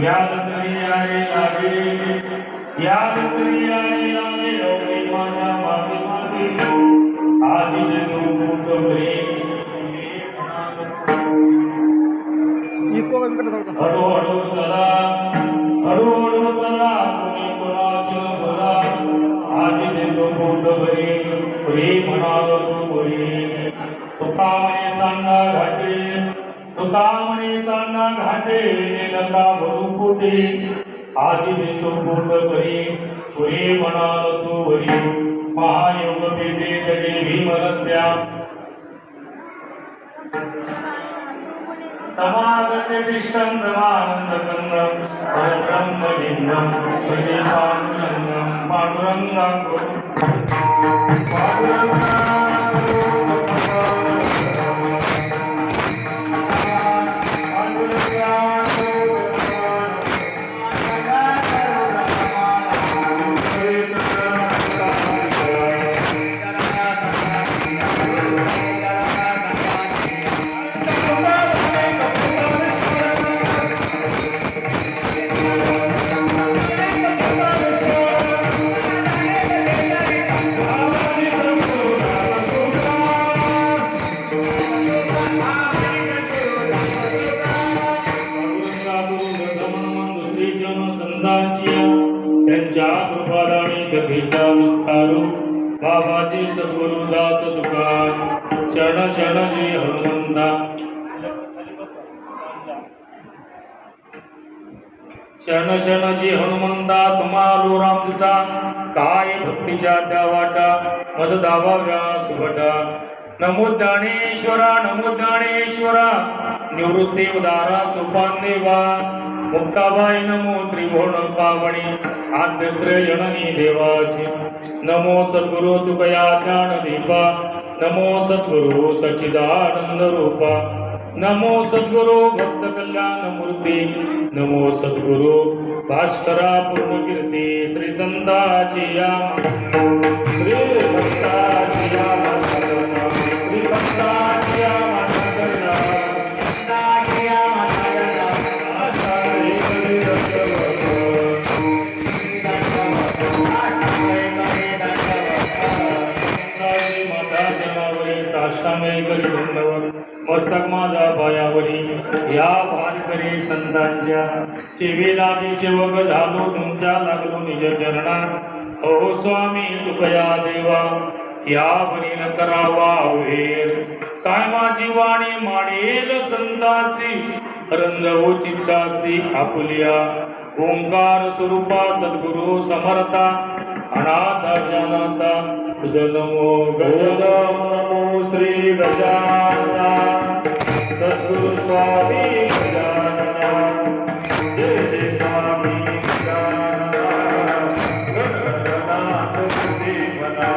याद करियारे लागे याद करियारे लागे ओके माझ्या मागे मागे आजी तू मोठ प्रेम इको कमी कर थोड़ा हळूहळू चला कोणी कोणाशी बोला आजी तू मोठ प्रेम म्हणाल तू बरे तुका म्हणे सांगा घाटे तुका म्हणे सांगा घाटे नका भरू पोटे आजी देतो पोट भरी पुरे म्हणाल तू भरी महायोग पेटे जगे भीमरत्या समागते तिष्ठं ब्रह्मानंदकंदं परब्रह्मलिंगं भजे पांडुरंगं त्यांच्या कृपादानी कथेचा विस्तारू बाबाजी सद्गुरुदास तुकान शरण शरणजी हनुमंता शरण शरणजी हनुमंता तुम्हालो रामदूता काय भक्तीच्या त्या वाटा मज दावाव्या सुभटा नमो ज्ञानेश्वरा निवृत्ती उदारा सोपान देवा मुक्ताबाई नमो त्रिभुवन पावणी आद्य जननी देवाची नमो सद्गुरु तुकया ज्ञान दीपा नमो सद्गुरु सच्चिदानंद रूपा नमो सद्गुरु भक्त कल्याण मूर्ती नमो सद्गुरु भास्करा पूर्ण कीर्ती श्री संताची या श्री संताची या श्री संताची या मस्तक माझा पायावरी या भानकरी संतांच्या सेवेला सेवक झालो तुमच्या लागलो निज चरणात हो स्वामी तुकया देवा या बरीन करावा वेर काय माझी वाणी माडेल संतासी रंगवो चित्तासी आपुलिया ओंकार स्वरूपा सद्गुरु समर्था अनाथा जनाता तुझ नमो नमो श्री गजानना सद्गुरु स्वामी गजानना जय जय स्वामी गजानना गणगणात देवना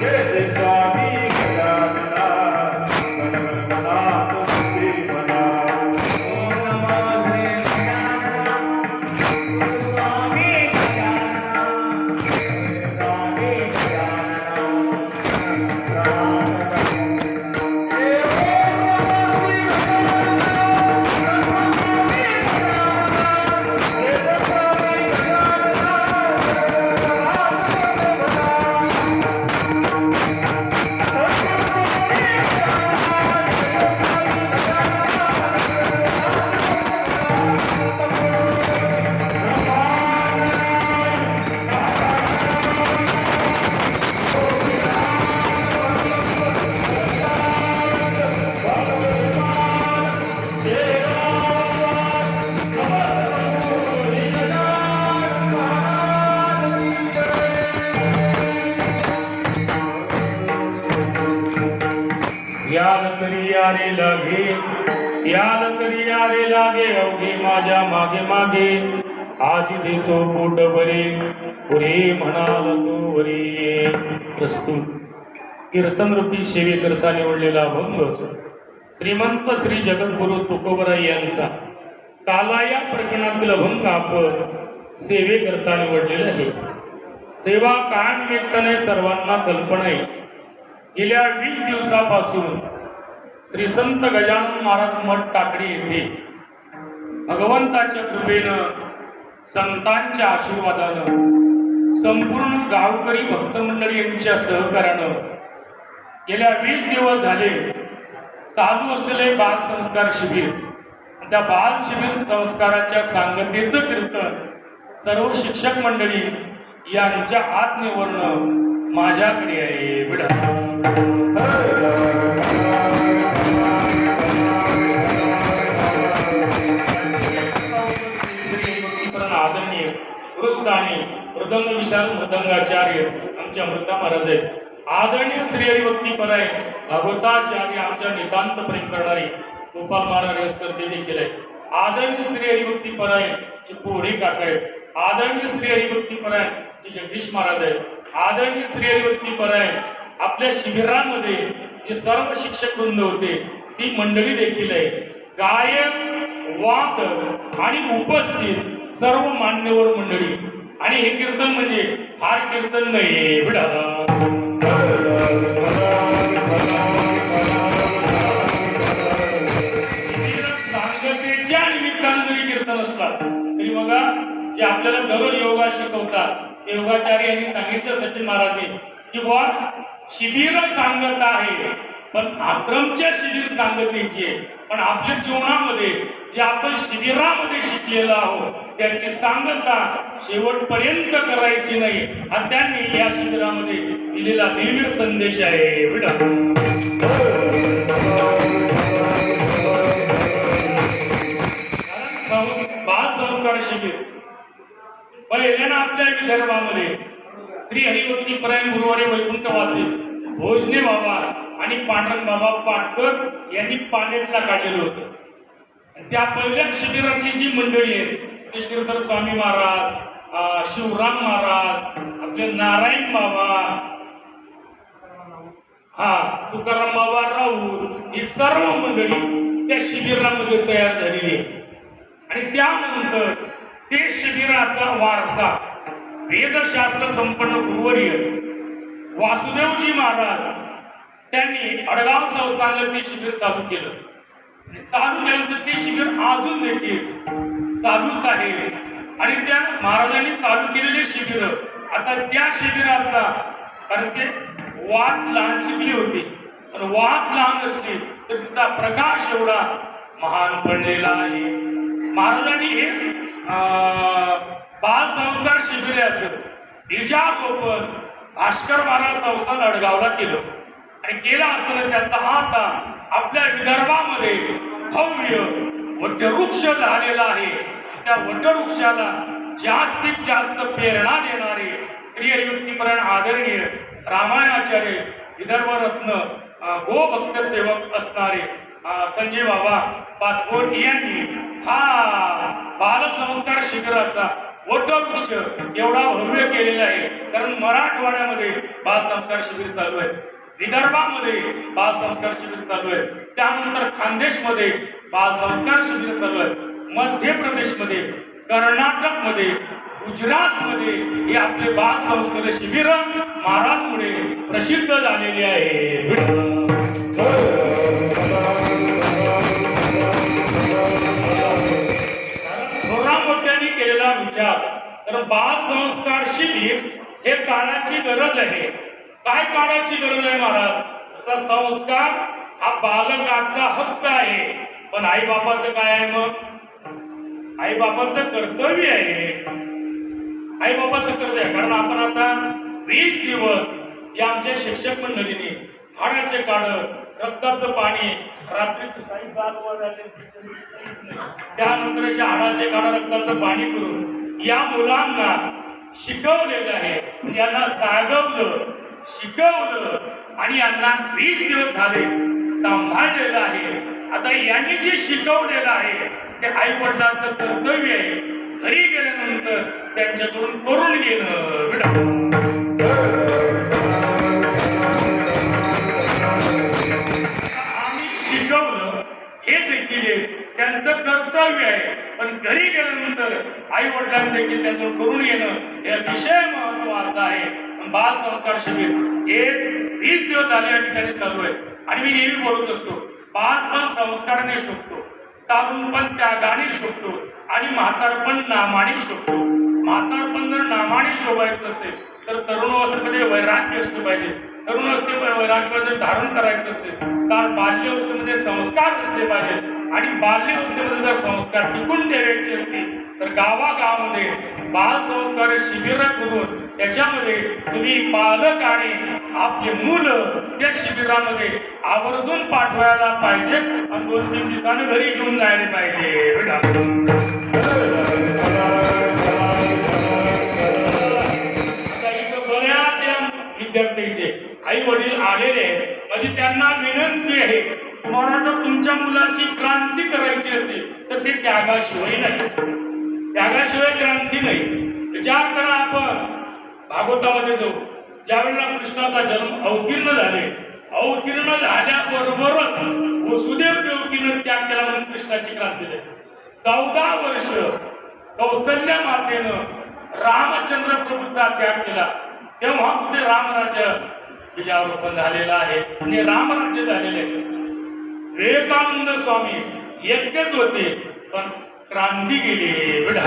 जय जय स्वामी यारे लागे, याल तरी यारे लागे अवघे माझ्या मागे मागे. आज देतो पोट बरे, पुरे म्हणाल तो वरी. प्रस्तुत कीर्तन रूपी सेवे करता निवडलेला अभंग श्रीमंत श्री जगद्गुरु तुकोबराय यांचा काला या प्रकरणातील अभंग आपण सेवे करता निवडलेले आहे. सेवा काळानिमित्ताने सर्वांना कल्पना आहे. गेल्या 20 दिवसापासून श्री संत गजानन महाराज मठ टाकडी येथे भगवंताच्या कृपेनं संतांच्या आशीर्वादानं संपूर्ण गावकरी भक्तमंडळी यांच्या सहकार्यानं गेल्या 20 दिवस झाले चालू असलेले बाल संस्कार शिबिर, त्या बाल शिबिर संस्काराच्या सांगतेचं कीर्तन सर्व शिक्षक मंडळी यांच्या आज्ञेवरनं माझ्याकडे आहे. विडा आदरणीय गुरुस्थानी मृदंग विशाल मृदंगाचार्य आमच्या अमृता महाराज आहेत. आदरणीय श्री हरिभक्तीपराय भागवताचार्य आमच्या नितांत प्रेम करणारे गोपाल महाराज रेसकर ते देखील आहे. आदरणीय श्री हरिभक्तीपराय चे पोरे काका आहेत. आदरणीय श्री हरिभक्तीपराय चे जगदीश महाराज आहेत. आदरणीय श्री हरिभक्तीपराय आपल्या शिबिरामध्ये जे सर्व शिक्षक वृंद होते ती मंडळी देखील आहे. गायक, वाद आणि उपस्थित सर्व मान्यवर मंडळी. आणि हे कीर्तन म्हणजे फार कीर्तन नाही विडा सांगतेच्या निमित्तानं जरी कीर्तन असतात तरी बघा जे आपल्याला दररोज योगा शिकवतात योगाचार्य यांनी सांगितलं सचिन महाराजने की बुवा शिबिर सांगत आहे पण आश्रमच्या शिबिर सांगतेची आहे. पण आपल्या जीवनामध्ये जे आपण शिबिरामध्ये शिकलेलं आहोत त्याची सांगता शेवटपर्यंत करायची नाही हा त्यांनी या शिबिरामध्ये दिलेला दिव्य संदेश आहे. विडा बाल संस्कार शिबिर पहिल्यानं आपल्या विदर्भामध्ये श्री हरिभक्तीपराय गुरुवारी वैकुंठवासी भोजने बाबा आणि पांडुरंग बाबा पाटकर यांनी पाण्यातला काढलेलं होतं. त्या पहिल्या शिबिरातली जी मंडळी आहेत ते श्रीधर स्वामी महाराज, शिवराम महाराज, आपले नारायण बाबा, तुकाराम बाबा राऊत ही सर्व मंडळी त्या शिबिरामध्ये तयार झालेली आहे. आणि त्यानंतर ते शिबिराचा वारसा वेदशास्त्र संपन्न गुरुवर्य वासुदेवजी महाराज त्यांनी अडगाव संस्थानला ते शिबिर चालू केलं. चालू केल्यानंतर ते शिबिर अजून देखील चालूच आहे. आणि त्या महाराजांनी चालू केलेले शिबिर आता त्या शिबिराचा कारण ते वाट लहान शिकली होती पण वाट लहान असली तर तिचा प्रकाश एवढा महान पडलेला आहे. महाराजांनी हे बाल संस्कार शिबिराचं बीजारोपण भास्कर महाराज संस्थान अडगावला केलं. आणि केला असताना त्याचा आता आपल्या विदर्भामध्ये भव्य वटवृक्ष झालेला आहे. त्या वटवृक्षाला जास्तीत जास्त प्रेरणा देणारे श्री हरिभक्तीपरायण आदरणीय रामायणाचार्य विदर्भ रत्न गो भक्त सेवक असणारे संजय बाबा पासपोर्ट यांनी हा बालसंस्कार शिबिराचा वटवृक्ष एवढा भव्य केलेला आहे. कारण मराठवाड्यामध्ये बालसंस्कार शिबिर चालू आहे, विदर्भामध्ये बालसंस्कार शिबिर चालू आहे, त्यानंतर खानदेशमध्ये बालसंस्कार शिबिर चालू आहे, मध्य प्रदेशमध्ये, कर्नाटकमध्ये, गुजरातमध्ये हे आपले बालसंस्कार शिबिर महाराजमुळे प्रसिद्ध झालेले आहे. मोठ्यांनी केलेला विचार तर बाल संस्कार शिबिर हे काळाची गरज आहे. काय काळाची गरज आहे महाराज? असा संस्कार हा बालकाचा हक्क आहे. पण आई बापाचं काय आहे? मग आई बापाचं कर्तव्य आहे. आई बापाचं कर्तव्य आहे. कारण आपण आता 20 दिवस या आमच्या शिक्षक मंडळीने हाडाचे काढ रक्ताचं पाणी रात्री त्यानंतर अशा हाडाचे काढ रक्ताचं पाणी करून या मुलांना शिकवलेलं आहे. यांना जागवलं, शिकवलं आणि यांना 20 दिवस झाले सांभाळलेलं आहे. आता यांनी जे शिकवलेलं आहे ते आई वडिलांचं कर्तव्य आहे. घरी गेल्यानंतर त्यांच्याकडून करून घेणं बेटा. आम्ही शिकवलं हे देखील त्यांचं कर्तव्य आहे, पण घरी गेल्यानंतर आई वडिलांनी देखील त्यांचं करून घेणं हे अतिशय महत्वाचं आहे. बाल संस्कार शिबिर हे 20 दिवस झाले या ठिकाणी चालू आहे आणि मी नेहमी बोलत असतो, बालपण संस्काराने शोधतो, तरुणपण त्यागाने शोधतो आणि म्हातारपण नामाने शोधतो. म्हातारपण जर नामाने शोभायचं असेल तर तरुणावस्थेमध्ये वैराग्य असलं पाहिजे. तरुणावस्थेमध्ये वैराग्य जर धारण करायचं असेल तर बाल्यावस्थेमध्ये संस्कार असले पाहिजे आणि बाल्यावस्थेमध्ये जर संस्कार टिकून ठेवायचे असतील तर गावागावामध्ये बाल संस्कार शिबिर करून त्याच्यामध्ये तुम्ही पालक आणि आपले मुलं त्या शिबिरामध्ये आवर्जून पाठवायला पाहिजे आणि 2-3 दिवसाने घरी घेऊन जायला पाहिजे बेटा. बऱ्याच या विद्यार्थ्यांचे आई वडील आलेले आहेत. म्हणजे त्यांना विनंती आहे, तुम्हाला जर तुमच्या मुलाची क्रांती करायची असेल तर ते त्यागाशिवाय नाही, त्यागाशिवाय क्रांती नाही. विचार करा, आपण भागवतामध्ये जाऊ, ज्यावेळेला कृष्णाचा जन्म अवतीर्ण झाले, अवतीर्ण झाल्याबरोबरच वसुदेव देवकीनं त्याग केला म्हणून कृष्णाची क्रांती झाली. 14 वर्ष कौसल्या मातेनं रामचंद्र प्रभूचा त्याग केला, तेव्हा कुठे रामराज्य विजयारोपण झालेला आहे आणि रामराज्य झालेले आहे. विवेकानंद स्वामी एकटेच होते पण क्रांती गेली बेटा.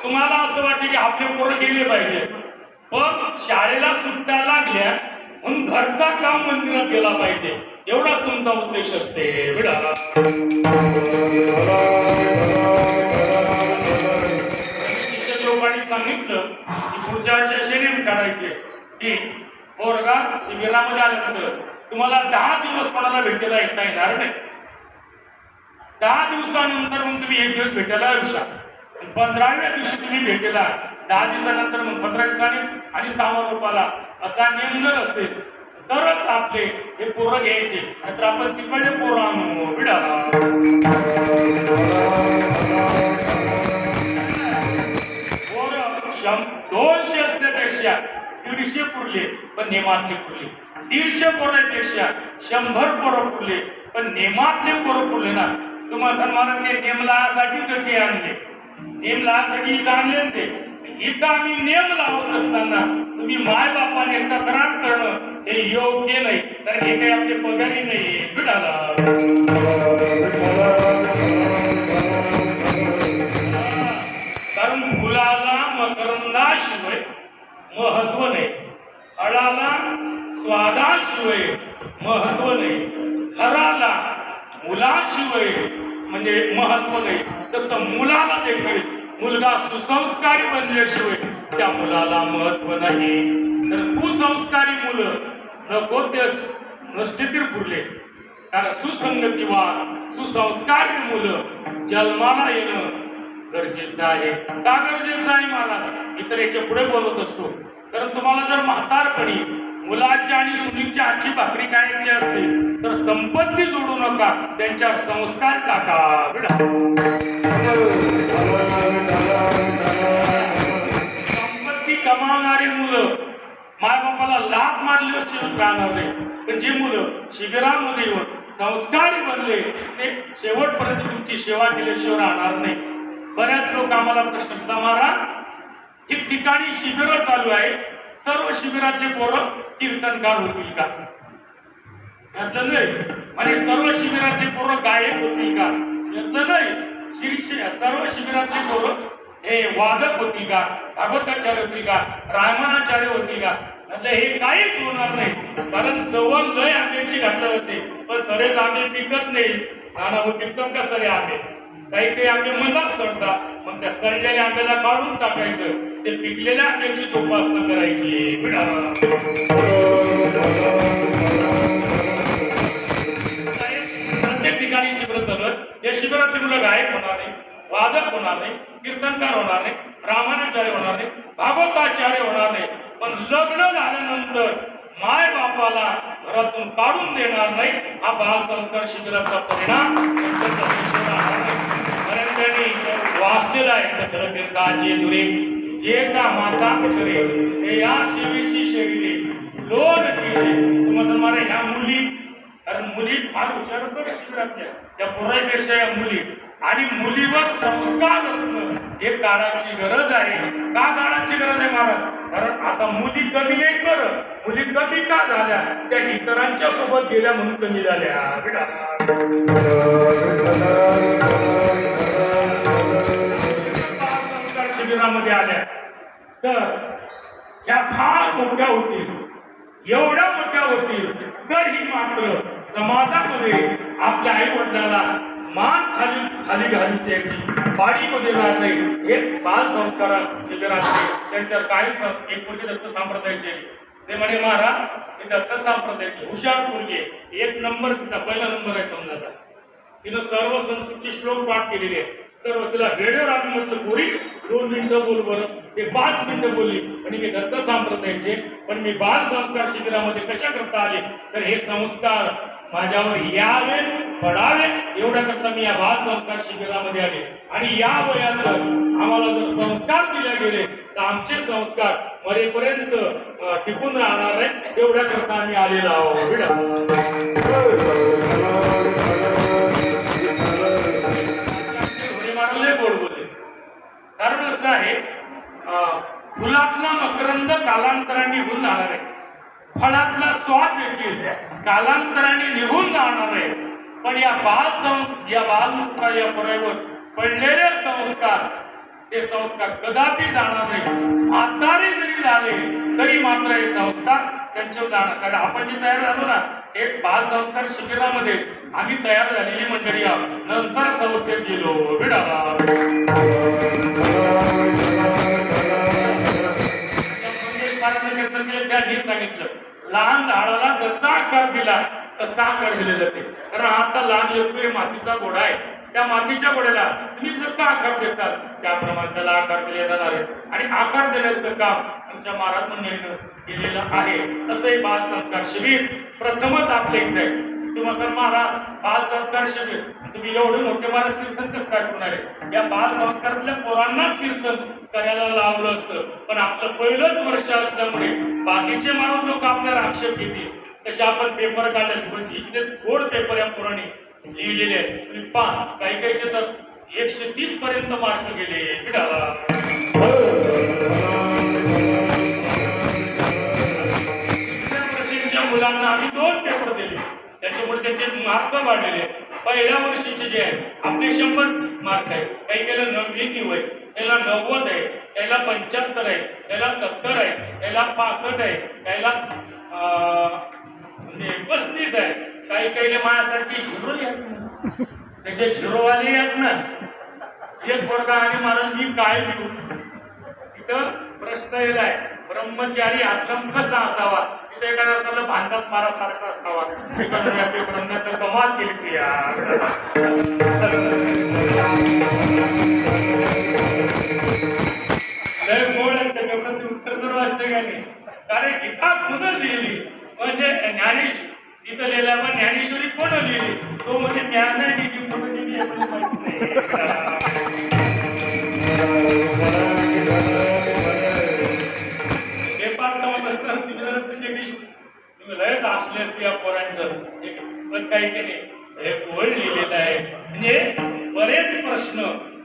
तुम्हाला असं वाटतं की आपले पोरं गेले पाहिजे, पण शाळेला सुट्ट्या लागल्या म्हणून घरचा काम मंदिरात गेला पाहिजे एवढाच तुमचा उद्देश असते बेटा. लोकांनी सांगितलं की पुढच्या वर्षी नेम काढायचे की पोरगा शिबिरामध्ये आल्यानंतर तुम्हाला 10 दिवस कोणाला भेटायला येता येणार नाही. 10 दिवसानंतर मग तुम्ही 1 दिवस भेटायला येऊ शकता. 15व्या दिवशी तुम्ही भेटेला 10 दिवसानंतर मग 15 दिवसांनी आणि 6व्या रूपाला असा नियम जर असेल तरच आपले हे पोरं घ्यायचे, नाहीतर आपण तिकडे पोरं आणू बिडा. 200 असण्यापेक्षा 150 पुरले पण नेमातले पुरले, 150 पोरांपेक्षा 100 पोरं पुरले पण नेमातले पोरं पुरले ना. तुम्हाला सन्मानात ते नेम लासाठी ते आणले, नेम लासाठी इथं आणले ते. इथं आम्ही नेम लावत असताना तुम्ही माय बापाने तक्रार करणं हे योग्य नाही, कारण हे काही आपले पगारी नाही बिडाला. कारण फुलाला मकरंदाशिवाय महत्व नाही, फळाला स्वादाशिवाय महत्व नाही, घराला मुलाशिवाय म्हणजे महत्व नाही, तसं मुलाला देखील मुलगा सुसंस्कारी बनल्याशिवाय त्या मुलाला महत्व नाही. तर कुसंस्कारी मुलं नको ते नसतील पुरले, कारण सुसंगतीवान सुसंस्कारी मुलं जन्माला येणं गरजेचं आहे. का गरजेचं आहे मला इतर याच्या पुढे बोलत असतो, कारण तुम्हाला जर म्हातारपणी मुलाची आणि सुनीची आजची भाकरी खायची असते तर संपत्ती जोडू नका, त्यांच्यावर संस्कार टाका. संपत्ती कमावणारी मुलं मायबापाला लाभ मारल्याशिवाय राहणार नाही, पण जी मुलं शिबिरामध्ये येऊन संस्कारी बनले ते शेवटपर्यंत तुमची सेवा केल्याशिवाय राहणार नाही. बऱ्याच लोक आम्हाला प्रश्न सुद्धा महाराज ठिकठिकाणी शिबिरं चालू आहे, सर्व शिबिरातले पोरं कीर्तनकार होतील का? यातलं नाही. आणि सर्व शिबिरातले पोरं गायक होतील का? यातलं नाही. सर्व शिबिरातले पोरं हे वादक होतील का? भागवताचार्य होतील का? रामाचार्य होतील का? यातलं हे काहीच होणार नाही, कारण सवन लय आंब्याची घातलं जाते पण सरेच आंबे पिकत नाही. नाना पिकतात का सरे आंबे? काही काही आंबे मधात सडतात, मग त्या सडलेल्या आंब्याला काढून टाकायचं, ते पिकलेल्या आंब्याची जोपासना करायची. प्रत्येक ठिकाणी शिबिर चालत, या शिबिरातले मुलं गायक होणार नाही, वादक होणार नाही, कीर्तनकार होणार नाही, रामानाचार्य होणार नाही, भागवताचार्य होणार नाही, पण लग्न झाल्यानंतर माय बापाला घरातून काढून देणार नाही. हा बाल संस्कार शिबिराचा परिणाम त्यांनी वाचलेला आहे. सकल तीर्थाचे दुरे जे का माता करे हे या शिवीशी शरीरे लोड केले. मुसलमान ह्या मुली, कारण मुली फार हुशार होतं शिबिरातल्या, त्या पुराईपेक्षा या मुली, आणि मुलीवर संस्कार असणं हे काळाची गरज आहे. का काळाची गरज आहे महाराज? कारण आता मुली कमी नाही करत, मुली कमी का झाल्या? त्या इतरांच्या सोबत गेल्या म्हणून कमी झाल्या. शिबिरामध्ये आल्या तर या फार मोठ्या होतील, एवढ्या मोठ्या होतील, तरीही मात्र समाजामध्ये आपल्या आई वडिलांना मान खाली खाली घालून याची पाडीमध्ये जात नाही. हे बाल संस्कार शिबिराचे त्यांच्यावर काही एक मुलगी दत्त संप्रदायाचे ते म्हणे महाराज हे दत्त संप्रदायाचे हुशार मुलगी, एक नंबर तिचा पहिला नंबर आहे समजा. तिनं सर्व संस्कृतचे श्लोक पाठ केलेले आहे. सर्व तिला वेळेवर आम्ही म्हटलं पोरी 2 मिनिटं बोल बरं, ते 5 मिनिटं बोलली. आणि मी दत्त संप्रदायाचे, पण मी बाल संस्कार शिबिरामध्ये कशा करता आले तर हे संस्कार माझ्यावर यावे पडावे एवढ्या करता मी या बाल संस्कार शिबिरामध्ये आले. आणि या वयात आम्हाला जर संस्कार दिले गेले तर आमचे संस्कार मरेपर्यंत टिकून राहणार आहे, एवढ्या करता आम्ही आलेलो आहोत. गोड बोलले. कारण असं आहे, फुलातला मकरंद कालांतराने निघून जाणार आहे, फळातला स्वाद देखील कालांतराने निघून जाणार आहे. पण या बालमुक्ता या पुराव्यावर पडलेले संस्कार, ते संस्कार कदापि जाणार नाही. म्हातारे जरी झाले तरी मात्र हे संस्कार त्यांच्यावर जाणार. कारण आपण जे तयार झालो ना, एक बाल संस्कार शिबिरामध्ये आम्ही तयार झालेली मंडळी आहोत. नंतर संस्थेत गेलो त्यांनी सांगितलं लहान झाडाला जसा आकार दिला तसा आकार दिले जाते. कारण आता लहान लेकरू मातीचा घोडा आहे, त्या मातीच्या घोड्याला तुम्ही जसा आकार देसाल त्याप्रमाणे त्याला आकार दिले जाणार आहे. आणि आकार देण्याचं काम आमच्या महाराज मंडळीनं केलेलं आहे. असंही बाल संस्कार शिबिर प्रथमच आपल्या इथे आहे. तुम्हाला महाराज बाल संस्कार शिबिर तुम्ही एवढे मोठे महाराज कीर्तन कसं काय करणार आहे? या बाल संस्कारातल्या पोरांनाच कीर्तन करायला लावलं असतं, पण आपलं पहिलंच वर्ष असल्यामुळे बाकीचे माणूस लोक आपल्याला आक्षेप घेतील. तसे आपण पेपर काढले, पण इथलेच गोड पेपर या पोरांनी लिहिलेले आहेत. पहा काही काहीचे तर 130 पर्यंत मार्क गेले. मुलांना आम्ही 2 पेपर दिले, त्याच्यामुळे त्यांचे मार्क वाढलेले. पहिल्या वर्षीचे जे आहे आपले 100 मार्क आहे, काही केलं 90 आहे, त्याला 90 आहे, त्याला 75 आहे, त्याला 70 आहे, त्याला 65 आहे, त्याला 35 आहे. काही काही माझ्यासारखी झिरो आहेत, त्याचे झिरोवाले आहेत ना. एक वर्गा आणि महाराज मी काय देऊ? तिथं प्रश्न येलाय ब्रह्मचारी आश्रम कसा असावा? तिथे एखाद्या असं भांडत मारासारखा असावा. एखाद्या पेपरांना तर कमाल केली क्रिया लय गोड आहे त्याच्याकडे ते उत्तर जर वाचते का नाही. कारण गीता खुदच लिहिली म्हणजे ज्ञानेश तिथं लिहिला, पण ज्ञानेश्वरी कोण लिहिली? तो म्हणजे ज्ञान नाही दिली, कोण दिली माहित नाही. तुम्ही लयच असले असते या पोरांचं. पण काही नाही हे गोळ लिहिलेलं आहे. म्हणजे बरेच प्रश्न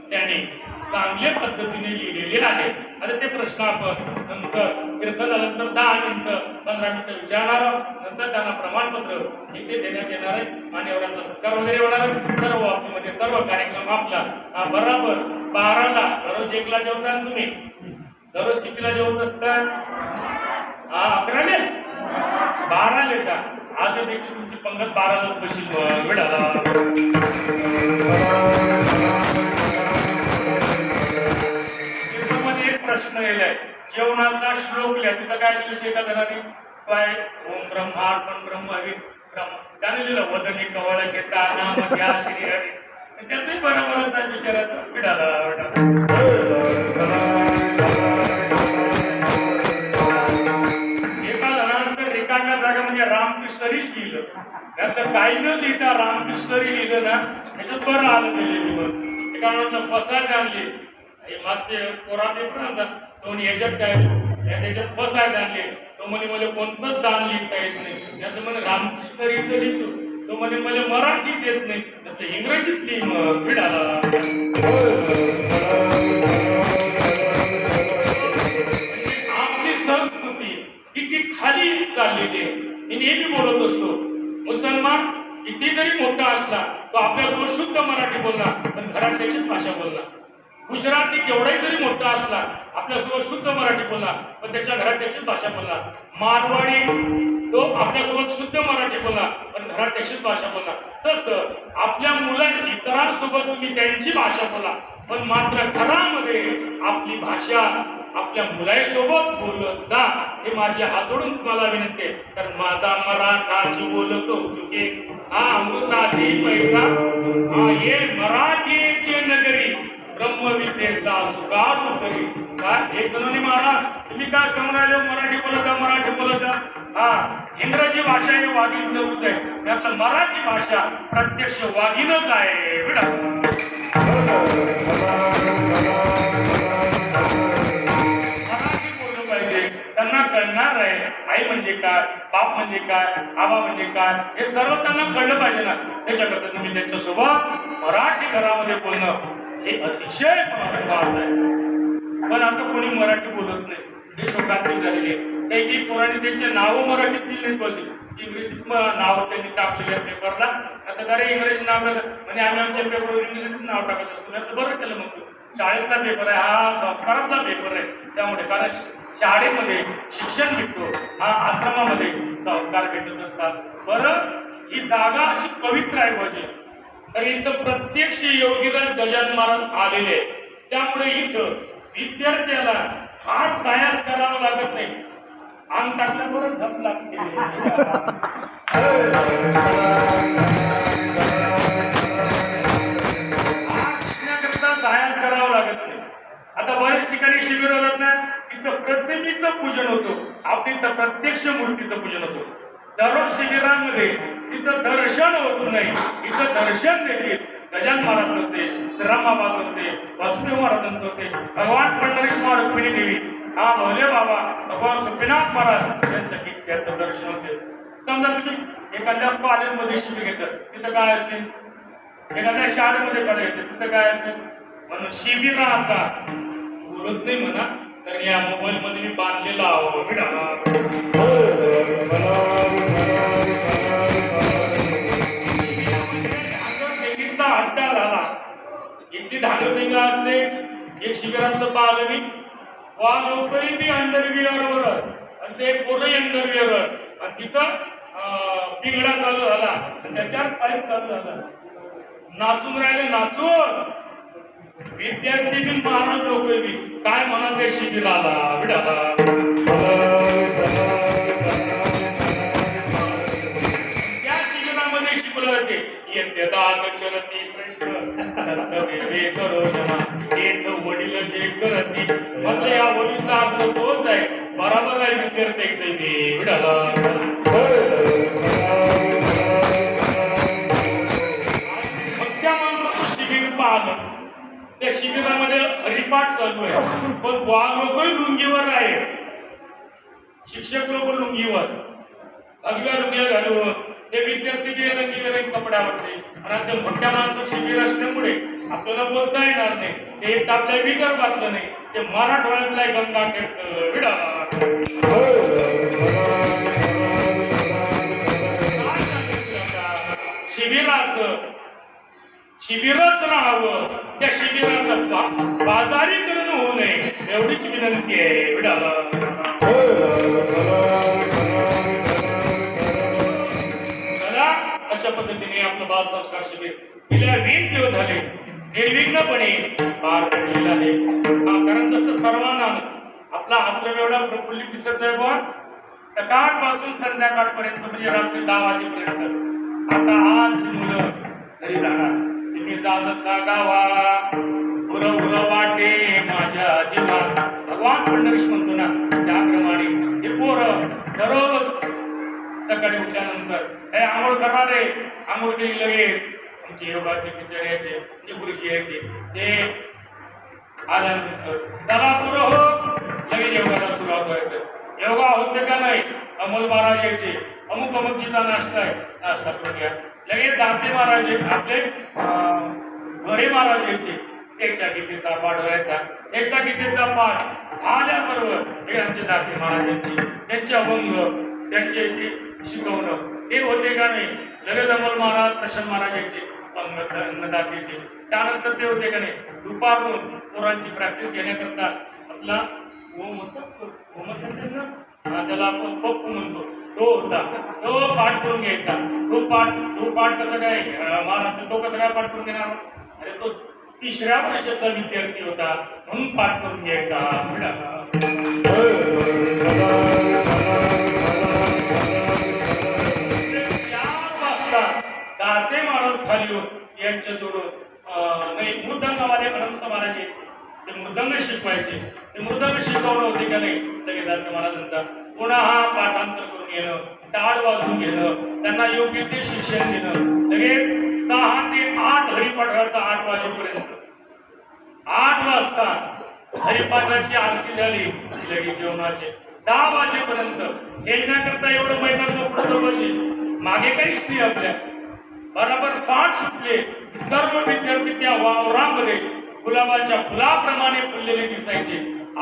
त्यांनी चांगल्या पद्धतीने लिहिलेले आहेत. आता ते प्रश्न आपण नंतर कीर्तन झाल्यानंतर 10 मिनिटं 15 मिनिटं विचारणार आहोत. नंतर त्यांना प्रमाणपत्र इथे देण्यात येणार आहे. मान्यवरांचा सत्कार वगैरे होणार आहे. सर्व बाबतीमध्ये सर्व कार्यक्रम आपला बरोबर 12ला. दररोज 1ला जेवता तुम्ही? दररोज कितीला जेवत असता? 11ला 12ला का? आज देखील तुमची पंगत 12ला बशील वेळाला. एक प्रश्न येलाय जेवणाचा श्लोक लिहा. तिथं काय दिलं शेका जणांनी? काय ओम ब्रह्मार्पण ब्रह्म हवी ब्रह्म त्याने लिहिलं वदनी कवळ घेता नाम घ्या श्री हरी. त्याचंही बरोबरच आहे विचारायचं. विडाला एका जणानंतर रिकाम्या जागा म्हणजे रामकृष्णरीच लिहिलं. त्यातलं काही न लिहिता रामकृष्णरी लिहिलं ना, त्याच्यात बरं आलं लिहिलं. एका जणांना बसायला आणली, मागचे पोरा पेपर दोन याच्यात काय त्याच्यात बसायला आणले. तो म्हणे मला कोणतंच दान लिहिता येत नाही. त्याचं म्हणे रामकृष्ण लिहितं लिहितो. तो म्हणे मला मराठीत येत नाही, तर इंग्रजीत लिहि मग विडाला. आपली संस्कृती किती खाली चाललेली आहे. मी नेहमी बोलत असतो, मुसलमान किती जरी मोठा असला तो आपल्यासोबत शुद्ध मराठी बोलला, पण घरात त्याचीच भाषा बोलला. गुजराती केवढाही जरी मोठा असला आपल्यासोबत शुद्ध मराठी बोलला, पण त्याच्या घरात त्याचीच भाषा बोलला. मारवाडी तो आपल्यासोबत शुद्ध मराठी बोलला, पण घरात त्याचीच भाषा बोलला. तसं आपल्या इतरांसोबत तुम्ही त्यांची भाषा बोला, पण मात्र घरामध्ये आपली भाषा आपल्या मुलांसोबत बोलत जा. हे माझे हात जोडून तुम्हाला विनंती आहे. कारण माझा मराठाची बोलतो तुके हा अमृताती पैसा हा ये मराठीचे नगरी ब्रह्मविद्येचा सुगार करी. काय एक जणांनी महाराज तुम्ही काय समजायला मराठी बोलत जा. हा इंग्रजी भाषा हे वाघीणचं रूप आहे, त्यातलं मराठी भाषा प्रत्यक्ष वाघीणच आहे. मराठी बोललं पाहिजे, त्यांना कळणार आहे. आई म्हणजे काय, बाप म्हणजे काय, आबा म्हणजे काय, हे सर्व त्यांना कळलं पाहिजे ना. त्याच्याकरता तुम्ही त्यांच्यासोबत मराठी घरामध्ये बोलणं हे अतिशय महत्वाचं आहे. पण आता कोणी मराठी बोलत नाही, हे शोकांतिक झालेली आहे. काही पोरांनी त्यांचे नावं मराठीत लिहिले बोलली, इंग्रजीत नाव त्यांनी टाकलेल्या पेपरला. आता काय इंग्रजी नाव म्हणजे आम्ही आमच्या पेपरवर इंग्रजीत नाव टाकत असतो. आता बरं केलं मग, शाळेतला पेपर आहे हा, संस्कारातला पेपर आहे. त्यामुळे कारण शाळेमध्ये शिक्षण भेटतो, हा आश्रमामध्ये संस्कार भेटत असतात. बरं ही जागा अशी पवित्र आहे म्हणजे, तर इथं प्रत्यक्ष योगीराज गजानन महाराज आलेले आहेत. त्यामुळे इथं विद्यार्थ्याला हात सायास करावा लागत नाही. अंग टाकल्यावर झप लागते. करता सायास करावा लागत नाही. आता बऱ्याच ठिकाणी शिबिर होतात ना, तिथं प्रतिमेचं पूजन होतं, आपल्या इथं प्रत्यक्ष मूर्तीचं पूजन होतं. दररोज शिबिरांमध्ये तिथं दर्शन होत नाही, इथं दर्शन देखील गजानन महाराज होते, श्रीराम बाबा होते, वासुदेव महाराजांचं होते, भगवान पंढरीश रुक्मिणी देवी, हा भोले बाबा, भगवान सुखनाथ महाराज यांचं त्याचं दर्शन होते. समजा तुम्ही एखाद्या कॉलेजमध्ये शिबिर घेतलं, तिथं काय असेल, एखाद्या शाळेमध्ये काय घेतलं, तिथं काय असेल. म्हणून शिबिर आता बोलत नाही म्हणा, तर या मोबाईल मध्ये मी बांधलेला आहो अड्डा झाला. इथली धांगरधिंगा असते. एक शिबिरातलं पाहिलं मी, वा लोकही बी अंडरविअरवर आणि ते पोरही अंडरविअरवर, आणि तिथं पिंगडा चालू झाला आणि त्याच्यावर पाईप चालू झाला. नाचून राहिले, नाचून विद्यार्थी बी मारत लोक बी काय म्हणा ते शिबिराला विडाला. त्या शिबिरामध्ये शिकवलं जाते चरती श्रेष्ठ करो जना वडील जे करती. म्हटलं या वडीलचा अर्थ तोच आहे, बरोबर आहे विद्यार्थ्याचे मी विडाला. त्या माणसाचं शिबिर पाहणं, त्या शिबिरामध्ये हरिपाठ चालू आहे, पण लोक लुंगीवर आहे, शिक्षक लोक लुंगीवर, अगव्या लुंग्या घालून ते विद्यार्थी गेले कपड्यावरती. आणि ते मोठ्या माणसं शिबिर असल्यामुळे आपल्याला बोलता येणार नाही. ते एक आपल्या विदर्भातलं नाही, ते मराठवाड्यातलं आहे गंगाखेडचं विडाला. शिबिरच राहावं, त्या शिबिराचं बाजारीकरण होऊ नये एवढीच विनंती आहे विडाला. अशा पद्धतीने आपलं बाल संस्कार शिबिर गेल्या 20 दिवस झाले निर्विघ्नपणे पार पडलेलं आहे. कारण जसं सर्वांना आपला आश्रम एवढा प्रफुल्लित दिसत आहे बा, सकाळपासून संध्याकाळपर्यंत म्हणजे रात्री 10 वाजेपर्यंत. आता आज मुलं घरी जाणार, तुम्ही जाल सागावा उर वाटे माझ्या जीवात भगवान पंढरीश म्हणतो ना त्याप्रमाणे हे पोरं दररोज सकाळी उठल्यानंतर हे आंघोळ करणार आहे, आंघोळ केली लगेच आमचे योगाचे टीचर यायचे ते गुरुजी यायचे ते आल्यानंतर चला पुरं हो लगेच योगाला सुरुवात व्हायचं. योगा होते का नाही अमोल महाराज यायचे अमुक अमुकजीचा नाश्ता आहे नाश्ता करून घ्या लगेच दाते महाराज आपले घरे महाराज यायचे एकच्या गीतेचा पाठ व्हायचा एकचा गीतेचा पाठ झाल्याबरोबर हे आमचे दाते महाराजांची त्यांचे अभंग त्यांचे ते शिकवणं हे होते का नाही लगेच अमोल महाराज प्रशांत महाराज यायचे अन्नदातेचे त्यानंतर ते होते का नाही दुपारून पोरांची प्रॅक्टिस घेण्याकरता आपला त्याला आपण पप्पू म्हणतो तो होता तो पाठ करून घ्यायचा तो पाठ कसं काय महाराज तो कसं काय पाठ करून घेणार अरे तो 3ऱ्या वर्षाचा विद्यार्थी होता म्हणून पाठ करून घ्यायचा दाते महाराज खाली होत यांच्या जोडून नाही मृदंगवाले अनंत महाराज यायचे ते मृदंग शिकवायचे ते मृदंग शिकवणं होते का नाही लगेच दाते महाराजांचा पुन्हा हा पाठांतर करून घेणं टाळ वाजवून घेणं त्यांना योग्य ते शिक्षण देणं लगेच 6 ते 8 हरिपाठाचा 8 वाजेपर्यंत 8 वाजता हरिपाठाची आरती झाली लगेच जेवणाचे 10 वाजेपर्यंत खेळण्याकरता एवढं मैदान मोकळं बनले मागे काहीच नाही आपल्या बरोबर पाठ सुटले सर्व विद्यार्थी त्या वावरामध्ये गुलाबाच्या फुलाप्रमाणे फुललेले दिसायचे.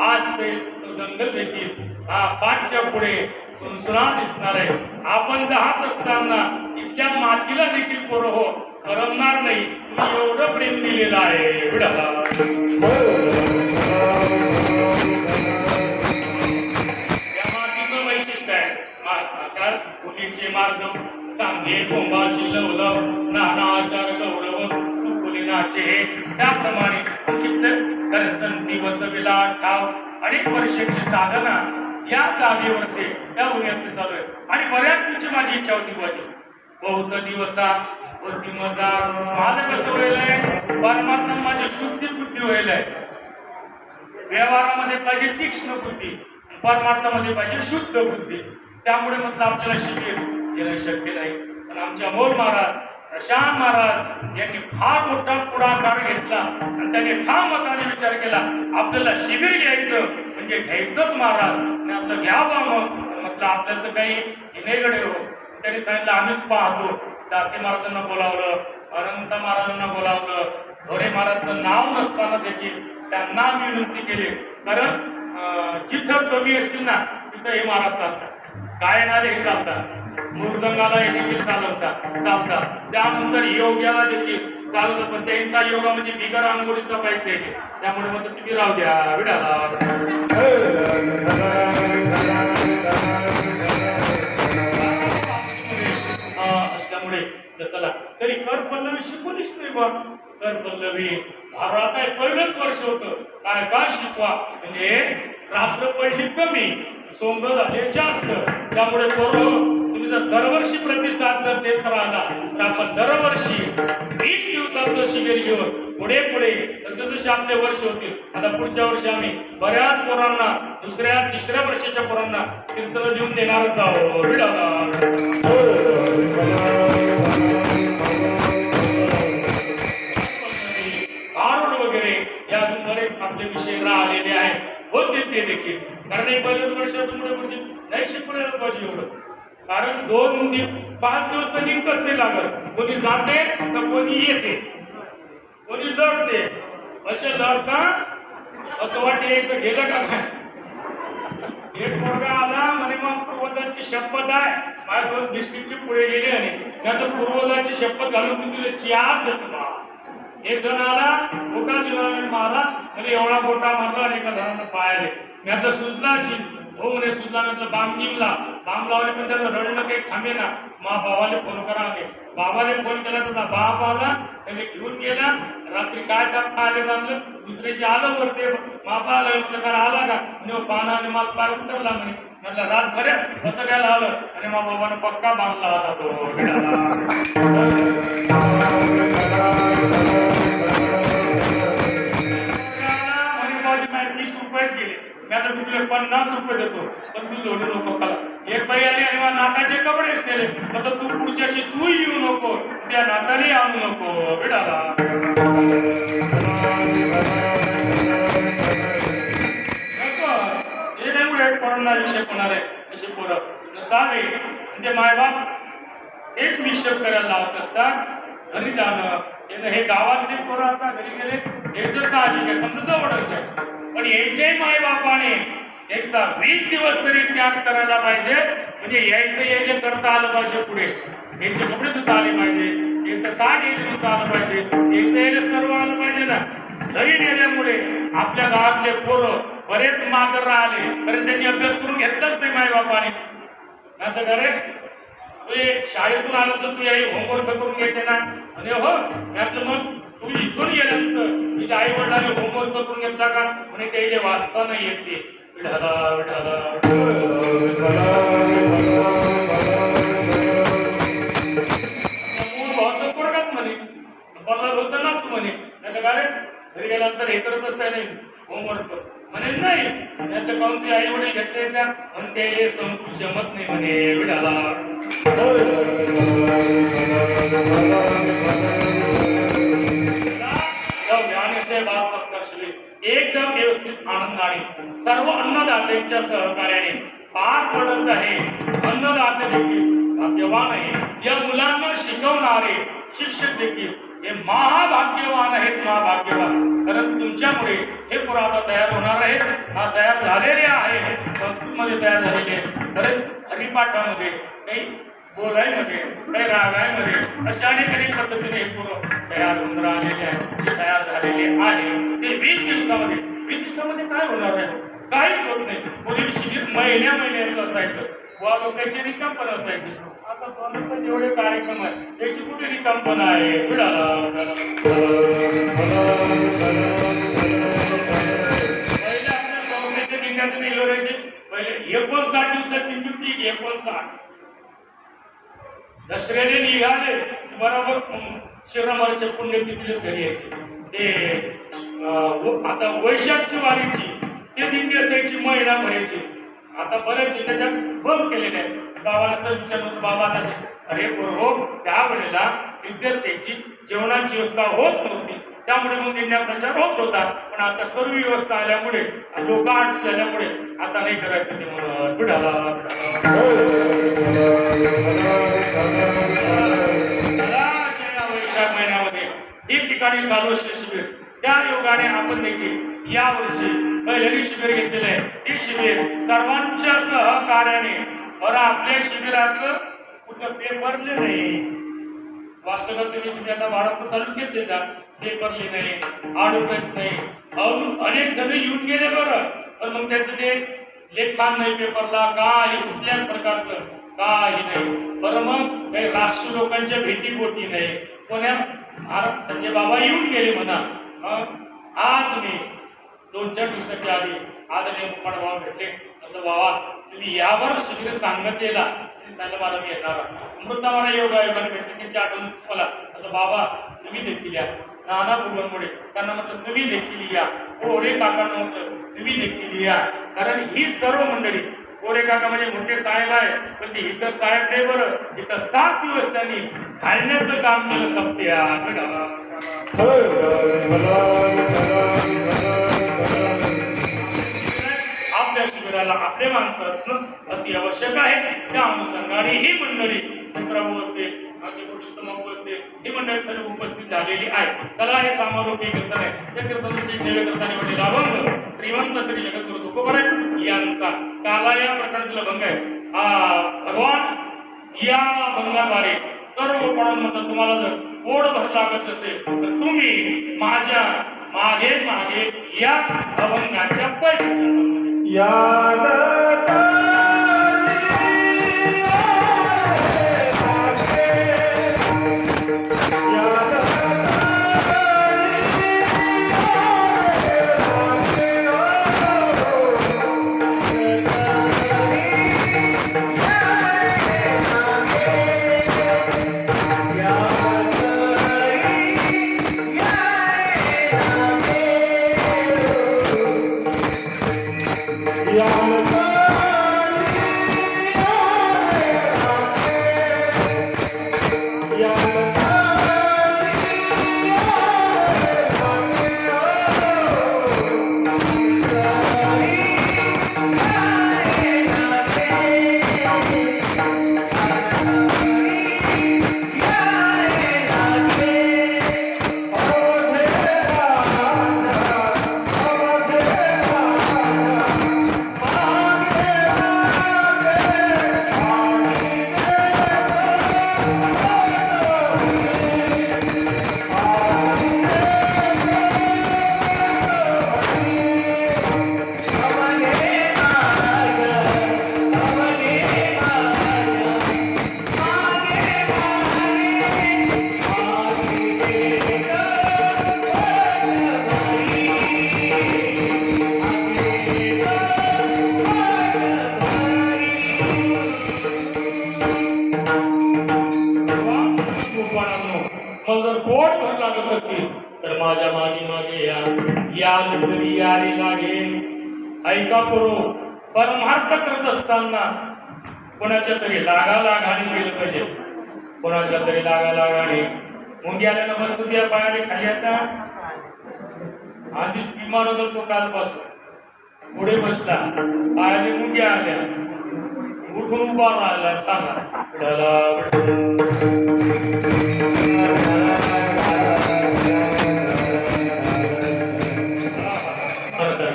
आज ते जंगल देखील हा पाठच्या पुढे सुनसुना दिसणार आहे. आपण जात असताना इथल्या मातीला देखील पोरं हो करमणार नाही तुम्ही एवढं प्रेम दिलेलं आहे विडाला या मातीचं वैशिष्ट्य आहे. फुलीचे मार्ग सांगे कोंबाची लवलव नानाचार गौरव सुकुली नाचे त्याप्रमाणे संती वसविला ठाव अनेक वर्षाची साधना या जागेवरती त्या उन्हात चालू आहे आणि बऱ्याच दिवशी माझी इच्छा होती माझी बहुत दिवसा वरती मजा माझं कसं व्हायलंय परमात्मा माझी शुद्धी बुद्धी व्हायलाय व्यवहारामध्ये पाहिजे तीक्ष्ण बुद्धी परमार्थामध्ये पाहिजे शुद्ध बुद्धी त्यामुळे म्हटलं आपल्याला शिकेल येणं शक्य नाही पण आमचे अमोल महाराज प्रशांत महाराज यांनी फार मोठा पुढाकार घेतला आणि त्यांनी ठाम मताने विचार केला आपल्याला शिबिर घ्यायचं म्हणजे घ्यायचंच महाराज आणि आपलं घ्यावं म्हटलं आपल्याला तर काही हिनेगडे हो त्यांनी सांगितलं आम्हीच पाहतो दाते महाराजांना बोलावलं अनंत महाराजांना बोलावलं धोरे महाराजांचं नाव नसताना देखील त्यांना विनंती केली कारण जिथं कमी असतील ना तिथं हे महाराज चालतात गायनाला हे चालतात मृदंगाला हे देखील चालतात त्यानंतर योग्याला देखील चालवतं पण त्यांचा योगा म्हणजे बिगर अंघोळीचा पाहिजे आहे त्यामुळे मग तुम्ही राहू द्या विडाला असल्यामुळे चला तरी कर पल्लवी शिकवलीच नाही बा कर पल्लवी आता पहिलंच वर्ष होतं काय शिकवा म्हणजे रात्र पहिली कमी सोंग झाले जास्त त्यामुळे तुम्ही जर दरवर्षी प्रतिसाद जर देत राहिला तर आपण दरवर्षी 1 दिवसाचं शिबिर घेऊन पुढे जसे जसे आपले वर्ष होतील आता पुढच्या वर्षी आम्ही बऱ्याच पोरांना 2ऱ्या 3ऱ्या वर्षाच्या पोरांना कीर्तन देऊन देणारच आहोत वगैरे या बरेच आपले विषय राहिलेले आहेत होतील ते देखील कारण एक पहिल्या वर्षातून म्हणजे नाही शिकवलेलं पाहिजे एवढं कारण 5 दिवस तर नेमकंच नाही लागत कोणी जाते तर कोणी येते कोणी लढते असे लढता असं वाटते यायचं गेलं का नाही एक मुलगा आला म्हणे मग पूर्वजांची शपथ आहे माझ्या 2 बिस्किटची पुढे गेले आणि त्यात पूर्वजांची शपथ घालून मी तुला चियार देतो एक जण आला मोठा जीवन मारला म्हणजे एवढा मोठा मारला आणि एका जणांना पायाले मी आता सुचला अशी हो म्हणे सुचला म्हटलं बाम लावले पण त्याचं रडणं काही थांबे ना बाबाला फोन करा बाबाने फोन केला तर बाप आला त्याने घेऊन गेला रात्री काय पायाले बांधलं दुसऱ्याची आलं वरते बाबा आला म्हटलं काय आला का म्हणजे पाना आणि माल पाय उतरला म्हणे म्हटलं रात भरे असं काय लावलं आणि मग बाबाने पक्का बांधला होता तो 50 रुपये देतो पण तू जोडू नको मला. एक बाई आली आणि मला नाताचे कपडेच नेले, तर तू पुढच्याशी तू येऊ नको, त्या नाताने आणू नको बिडाला. हे नाही पुढे कोरोना विषय होणार आहे अशी पोरं सावे म्हणजे मायबाप हेच विषय करायला लावत असतात घरी जाणं. हे गावातले पोरं आता घरी गेले हे जर साहजिक आहे, समजा जवळच आहे, पण याच्याही मायबापाने याचा 20 दिवस तरी त्याग करायला पाहिजे, म्हणजे यायचं यायचे करता आलं पाहिजे, पुढे याचे कपडे धुता आले पाहिजे, याचं ताट यायचे धुता आलं पाहिजे, याचं यायला सर्व आलं पाहिजे ना. घरी गेल्यामुळे आपल्या गावातले पोरं बरेच मागे राहिले, कारण त्यांनी अभ्यास करून घेतलाच नाही मायबापाने. नाही तर डायरेक्ट शाळेतून आलं तर तू याही होमवर्क करून घेते ना, आणि हो म्हटलं मग तू इथून गेल्यानंतर तुझ्या आई वडिलांनी होमवर्क करून घेतला का, म्हणे ते वाचता नाही येत ते. विढाला विढाला म्हणे मला बोलता ना तू म्हणे, नाही काय घरी गेल्यानंतर हे करतच काय नाही होमवर्क म्हणे नाही, नाही तर काहून ते आई वडील घेतले का म्हणते संस्कृत जमत नाही म्हणे. विढाला बाल सत्कार शिले एकदम व्यवस्थित आनंदाने सर्व अन्नदात्यांच्या सहकार्याने पार पडत आहे. अन्नदाते देखील भाग्यवान आहे, या मुलांना शिकवणारे शिक्षक देखील हे महाभाग्यवान आहेत, महाभाग्यवान. कारण तुमच्यामुळे हे पुरावा तयार होणार आहे, हा तयार झालेले आहे, संस्कृतमध्ये तयार झालेले आहे. तर हरिपाठामध्ये काही बोलायमध्ये काही रागायमध्ये अशा अनेक पद्धतीने हे पूर्व तयार होऊन राहिलेले आहे, ते तयार झालेले आहे. ते 20 दिवसामध्ये काय होणार आहे, काहीच होत नाही. पूर्वी शिबिर महिन्याचं असायचं, वा लोकांची रिकामपणा असायची. आता दोन जेवढे कार्यक्रम आहेत त्याची कुठे रिकामपणा आहे. विडाला पहिले आपल्या संस्थेच्या जिल्ह्यात इलोऱ्याची पहिले 59 दिवसात निवृत्ती, 59 दसऱ्याने निघाले बरोबर श्रीरामाच्या पुण्यतिथीलाच घरी यायचे. ते आता वैशाखची वारीची ते दिंडी असायची महिना भरायची. आता बरेच दिंड्या त्या बंद केलेल्या आहेत. बाबाला असं विचारलं बाबा अरे हो त्यावेळेला विद्यार्थ्याची जेवणाची व्यवस्था होत नव्हती, त्यामुळे मग दिंड्या प्रचार होत होता. पण आता सर्व व्यवस्था आल्यामुळे लोक आर्ट्स झाल्यामुळे आता नाही करायचं ते म्हणून बिडाला वैशाख महिन्यामध्ये ठिकठिकाणी चालू असले शिबिर, त्या योगाने आपण देखील या वर्षी पहिल्याने शिबिर घेतलेलं आहे. हे शिबिर सर्वांच्या सहकार्याने बरं आपल्या शिबिराचं कुठं पेपरले नाही, वास्तवात तुम्ही आता बाळापूर तालुक्यात देतात पेपरले नाही, आडवतच नाही. अनेक जण येऊन गेले बरं, पण मग त्याचं ते लेखपान नाही पेपरला, काही कुठल्याच प्रकारचं काही नाही. बरं मग काही राष्ट्रीय लोकांच्या भेटीपोटी नाही. कोण्या संजय बाबा येऊन गेले म्हणा. आज मी 2-4 दिवसाच्या आधी आदरणीय मुखाड बाबा भेटले. म्हटलं बाबा तुम्ही यावर शिबिर सांगितलेला सांगितलं मला मी येणार. अमृता मला योगायोगाने भेटले त्यांची आठवण मला. म्हटलं बाबा तुम्ही देखील या. नाना भुवनमुळे त्यांना म्हटलं तुम्ही देखील या. कोरे काकांना म्हटलं तुम्ही देखील या. कारण ही सर्व मंडळी कोरे काका म्हणजे मोठे साहेब आहे, पण ते इथं साहेब नाही बरं, इथं 7 दिवस त्यांनी झाडण्याचं काम केलं. सत्या आपल्या शिबिराला आपले माणसं असणं अति आवश्यक आहे. त्या अनुषंगाने ही मंडळी ससराभाऊ असते, माझे पुरुषोत्तम असते, ही मंडळी सर्व उपस्थित झालेली आहे. चला हे समारोपी कीर्तन आहे. त्या कीर्तनाची सेवे करताना म्हणजे अभंग श्रीमंत श्री जगद्गुरु तुकोबर यांचा काला या प्रकारचा भंग आहे. भगवान या भंगाद्वारे सर्व पणांमध्ये तुम्हाला जर पोट भर लागत असेल तर तुम्ही माझ्या मागे मागे या अभंगाच्या पैशामध्ये या पोट भर लागत असेल तर माझ्या मागे मागे या तरी यारी लागेल. ऐका पुरो, परमार्थ करत असताना कोणाच्या तरी लागाने केलं पाहिजे. कोणाच्या तरी लागाने मुंगी आल्यानं बसतो त्या पायाने खाली आता आधीच बिमार होतो तो कालपासून. पुढे बसला, पायाने मुंग्या आल्या, उठून उभा राहिला. सांगा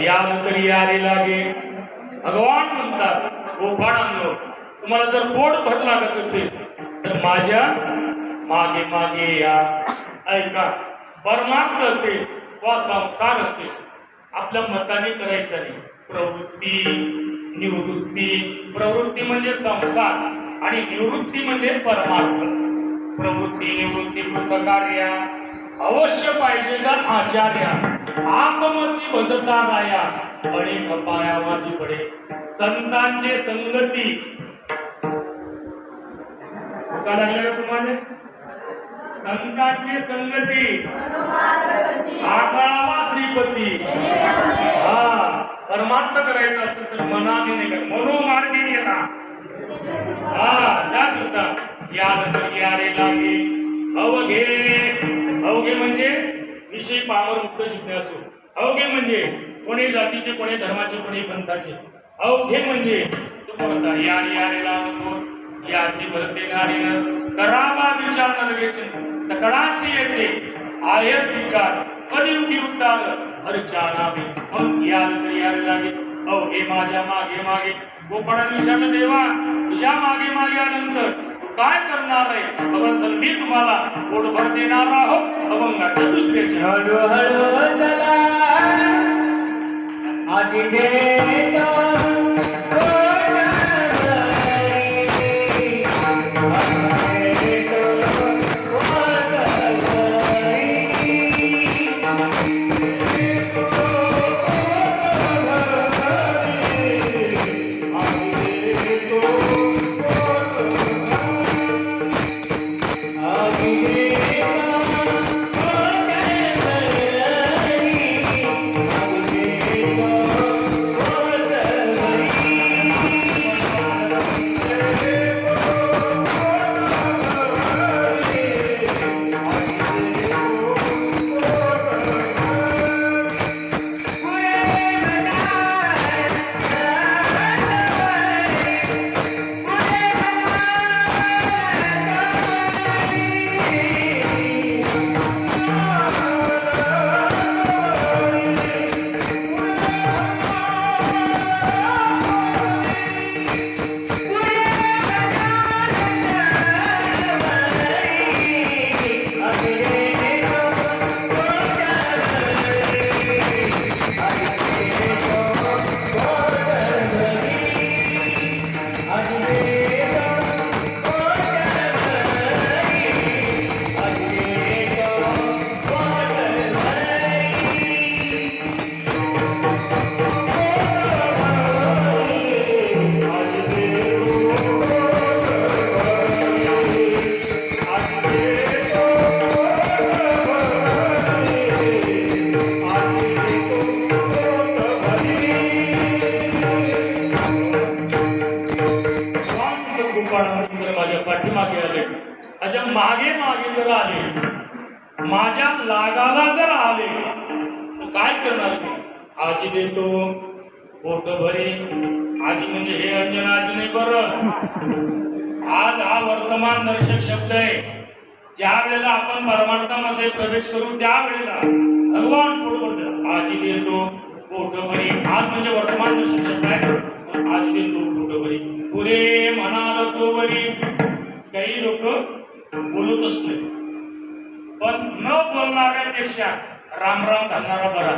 यानंतर यारी लागे. भगवान म्हणतात गोपाळांनो, तुम्हाला जर पोट भर लागत असेल तर माझ्या मागे मागे या. ऐका, परमार्थ असेल वा संसार असेल आपल्या मताने करायचा नाही. प्रवृत्ती निवृत्ती, प्रवृत्ती म्हणजे संसार आणि निवृत्ती म्हणजे परमार्थ. प्रवृत्ती निवृत्ती कृतकार्या अवश्य पाहिजे का आचार्या. आपमती भजता राया अनेक पाया माझी पडे. संतांचे संगती का लागले का तुम्हाला? संतांची संगती आकाळावा श्रीपती. हा, परमार्थ करायचा असेल तर मनाने नाही कर, मनोमार्गे येता. हा, त्यात होता यानंतर यारे लागे. अवघे, अवघे म्हणजे विषय पावर मुक्त जिज्ञासू. अवघे म्हणजे कोणी जातीचे, कोणी धर्माचे, कोणी पंथाचे. अवघे म्हणजे तुम्हाला यारे यारे लागतो. याची भरते नारीनं करावा विचार न लगेच सकळाशी येते आयत विचार कलियुगी उद्धार हरच्या नावे. मग यारे लागे. अवघे माझ्या मागे मागे. गोपाळाने विचारलं, देवा तुझ्या मागे मागे आल्यानंतर काय करणार आहे? भगवान मी तुम्हाला पोटभर देणार आहोत. अभंगाच्या दुसऱ्याच्या हळूहळू चला आधी देतो माझ्या पाठीमागे आले. अशा मागे मागे जर आले, माझ्या लागाला जर आले तर काय करणार मी? आजी देतो पोट भरे. आजी म्हणजे हे अंजना आजी नाही बरं. आज हा वर्तमान दर्शक शब्द आहे. ज्या वेळेला आपण परमार्थामध्ये प्रवेश करू त्यावेळेला भगवान पोट भरतो. आजी देतो पोट भरे. आज म्हणजे वर्तमान दर्शक शब्द आहे. आजी देतो पोट भरे. पुरे म्हणाल तो बरी. काही लोक बोलतच नाही, पण न बोलणाऱ्यापेक्षा राम राम घालणारा बरा.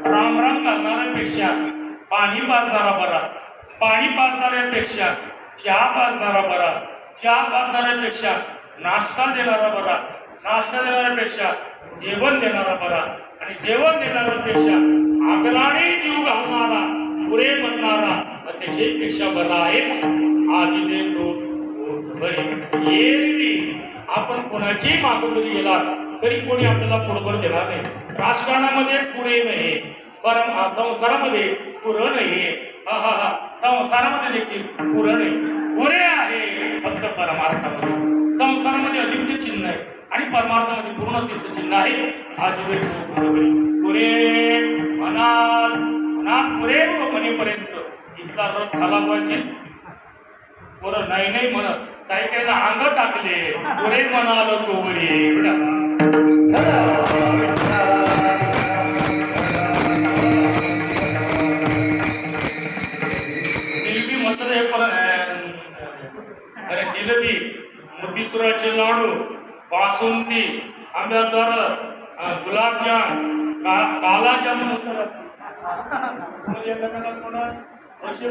राम राम घालणाऱ्यापेक्षा पाणी पाजणारा बरा. पाणी पाजणाऱ्यापेक्षा चहा पाजणारा बरा. चहा पाजणाऱ्यापेक्षा नाश्ता देणारा बरा. नाश्ता देणाऱ्यापेक्षा जेवण देणारा बरा. आणि जेवण देणाऱ्यापेक्षा आगलाने जीव घालणारा, पुरे म्हणणारा त्याच्यापेक्षा बरा आहे. आजी देतो बरी. एरवी आपण कोणाची मागं जरी गेला तरी कोणी आपल्याला पुढभर देणार नाही. राजकारणामध्ये पुढे नाही, संसारामध्ये पुरं नाही, संसारामध्ये देखील पुरं नाही, पुरे आहे फक्त परमार्थामध्ये. संसारामध्ये अधिकचे चिन्ह आहे आणि परमार्थामध्ये पूर्णतेचं चिन्ह आहे. आज पुरे मनात पुरे म्हणेपर्यंत इथला रथ झाला पाहिजे. बरं नाही नाही म्हणत काही काही अंग टाकले पुरे म्हणाल तो जिलबी म्हणतात हे पण अरे जिलबी, मोतीचुराचे लाडू, बासुंदी, आंब्याचा रस, गुलाबजाम, कालाजाम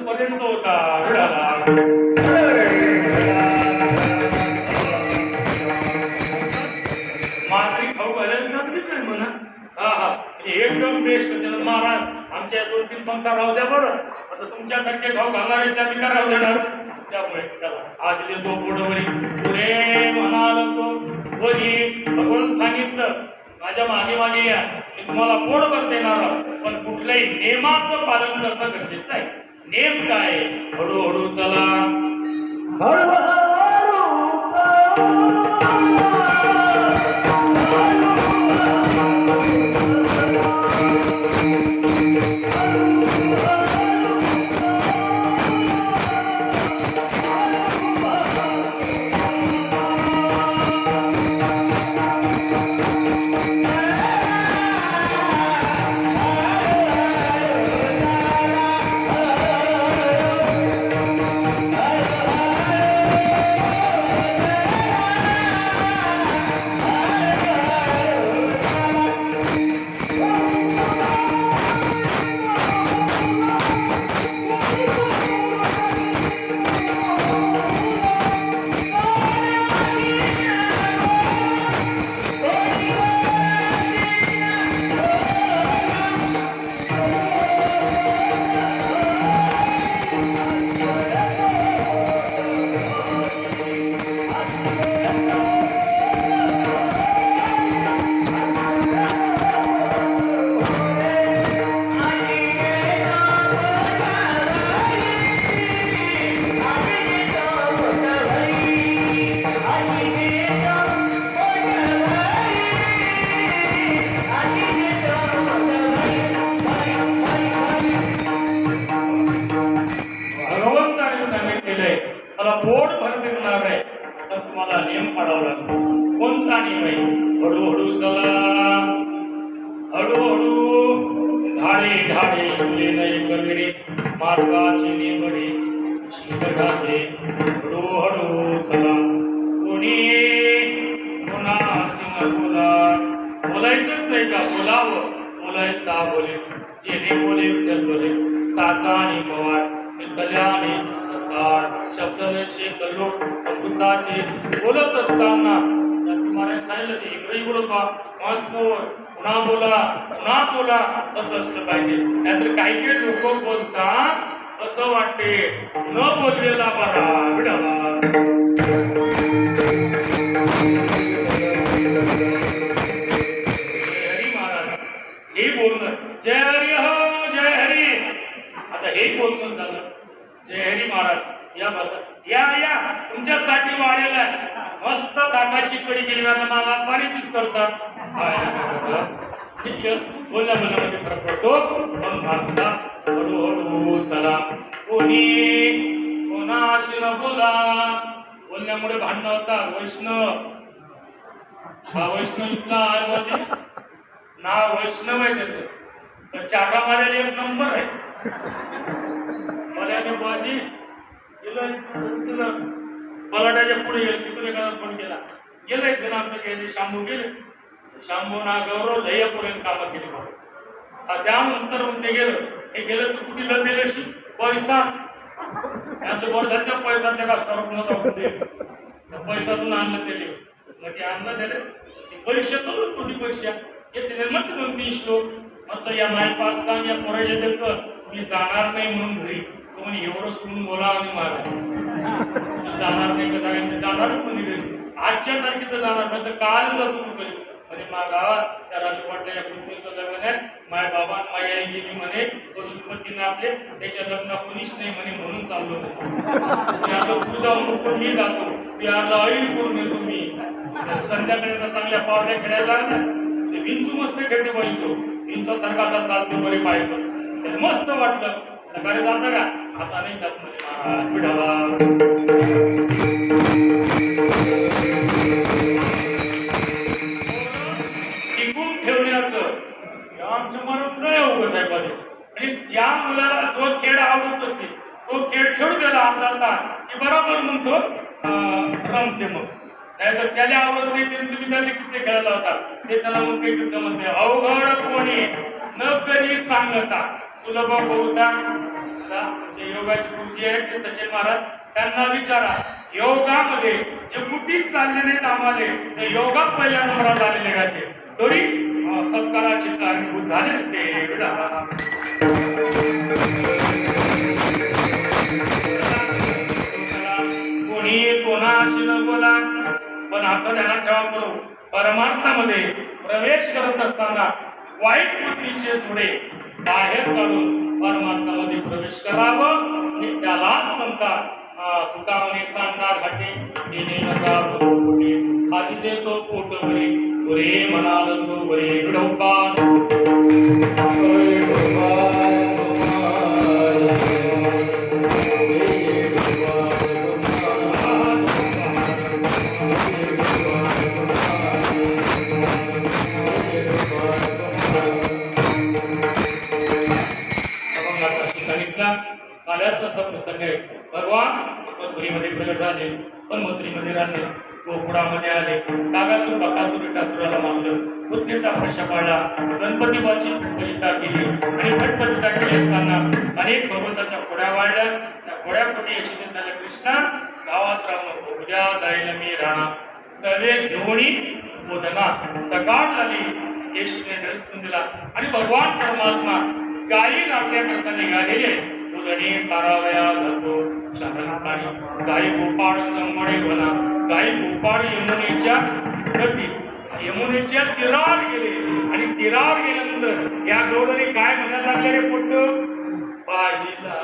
पर्यंत होता मात्री खाऊ घालायला सांगितलं काय म्हणा. एकदम बेस्ट. त्यानं महाराज आमच्या 2-3 पंक्ता राहू द्या बरं. आता तुमच्यासारखे खाऊ घालणारे त्या बिका राहू देणार. त्यामुळे चला आज देतो पुढवरी पुरे म्हणाल तो वरी. भगवान सांगितलं माझ्या मागे मागे या, मी तुम्हाला पोटभर देणार, पण कुठल्याही नियमाचं पालन करणं गरजेचं आहे. नेम काय? हळूहळू चला, मला पोट भर मिळणार आहे तर तुम्हाला नियम पाडावा लागतो. कोणता नियम आहे? हळूहळू चला, हळूहळू धाडे धाडे फुले नाही कविडे मार्गाचे निवडे शिवघाते. हळूहळू चला, कोणी कोणा सिंह बोला. बोलायचंच नाही का? बोलावं. बोलायचा बोले, जेणे बोले विठ्ठल बोले. साचा आणि पवार कल्याणी शब्द शेकलो अमृताचे बोलत असताना तुम्हाला सांगितलं ते इकडे बोलत पुन्हा बोला पुन्हा बोला असं असलं पाहिजे. नाहीतर काही काही लोक बोलतात असं वाटते न बोललेला बरा विडावा. हरी महाराज हे बोलणं जय हरी हो जय हरी. आता हे बोलणं झालं. जय हरी महाराज या बसा, या या तुमच्यासाठी वाढेल मस्त ताटाची कडी केली मला पाणीचीच करतात. बोलल्या बोलण्यामध्ये फरक पडतो. पण भारता हळूहळू चला, कोणी कोणाशी न बोला. बोलण्यामुळे भांडणं होतात. वैष्णव हा वैष्णव इथला आहे नाव वैष्णव आहे त्याचं. चाटा मारायला एक नंबर आहे. मला बाजी गेलं पलाटाच्या पुढे गेलं तिकडे एखादा फोन केला गेलं एक जण आमचं गेले शांभू गेले. शांभूना गौरव लयपर्यंत कामं केली म्हणून त्यानंतर मग ते गेलं. हे गेलं तर कुठे लपेल अशी पैसा त्याचं बरं झालं. त्या पैसा त्या सर्व नव्हता पैशातून आणलं त्याने. मग ते आणलं त्याला परीक्षा करून छोटी परीक्षा येते म्हटलं 2-3 श्लोक म्हटलं या माय 5 सांग या पोराच्या देत मी जाणार नाही म्हणून घरी. तो म्हणे एवढं सोडून बोला आणि मारा जाणार नाही का जायचं जाणारच म्हणजे घरी आजच्या तारखेचं जाणार नाही तर काल जातो तू घरी म्हणे मा गावात त्या राजवाटल्या या कृष्णेचं लग्न आहे माझ्या बाबा माझी आई गेली म्हणे तो शिवपतीनं आपले त्याच्या लग्न कोणीच नाही म्हणे म्हणून चाललो नाही आता तू जाऊन पण मी जातो ती अर्धा ऐन करून येतो मी संध्याकाळी आता चांगल्या पावड्या खेळायला लागल्या ते विंचू मस्त खेळते पाहिजे तो विंचा सारखा असा चालतो बरे पाहिजे तर मस्त वाटलं सकाळी जाता का आता नाही जात म्हणजे महाराज पिढावा टिकून ठेवण्याचं आमच्या मनात नाही अवगत आहे पाहिजे आणि ज्या मुलाला जो खेळ आवडत असेल तो खेळ खेळू द्याला अर्धा तास की बरोबर म्हणतो रमते मग नाही तर त्याला आवडत नाही ते तुम्ही त्याला किती खेळायला होता ते त्याला मग काही जमत नाही अवघड कोणी न करी सांगता सुलभ बहुता जे योगाचे गुरुजी आहेत ते सचिन महाराज त्यांना विचारा योगामध्ये जे कुठेच चालले नाहीत आम्हाला ते योगा पहिल्या नंबरात आलेले गाचे तरी सत्काराचे कारणीभूत झालेच ते कोणी कोणाशी न बोला पण आता ध्यानात ठेवा करू परमार्थामध्ये प्रवेश करत असताना वाईट बुद्धीचे जुडे बाहेर काढून परमार्थामध्ये प्रवेश करावं आणि त्यालाच म्हणतात तुका म्हणे सांगणार घाटे देणे नका पोटे आजी देतो पोट बरे बरे म्हणाल तो बरे विडोपान काल्याचा असा प्रसंग आहे भगवान मथुरीमध्ये प्रगट झाले पण मथुरीमध्ये राहिले गोकुळामध्ये आले कागासूर बकासूर विटासुराला मारलं बुद्धीचा प्रश्न पाडला गणपतीबाची फटफटिता केली आणि फटफटिता केली असताना अनेक भगवंताच्या खोड्या वाढल्या त्या खोड्यापटी यशस्वी झाल्या कृष्णा गावात राहून उद्या जायला मी राहणार सगळे घेऊनी बोधना सकाळ झाली यशस्वी ड्रेस दिला आणि भगवान परमात्मा गायी नाट्याकरता निघालेले उदणे सारावया जातो शरणकारी गाई गोपाळ संमळे बना गाई गोपाळ यमुनेच्या यमुनेच्या तीरावर गेले आणि तीरावर गेल्यानंतर या गौडने काय म्हणायला लागले रे पोट्ट पाहिला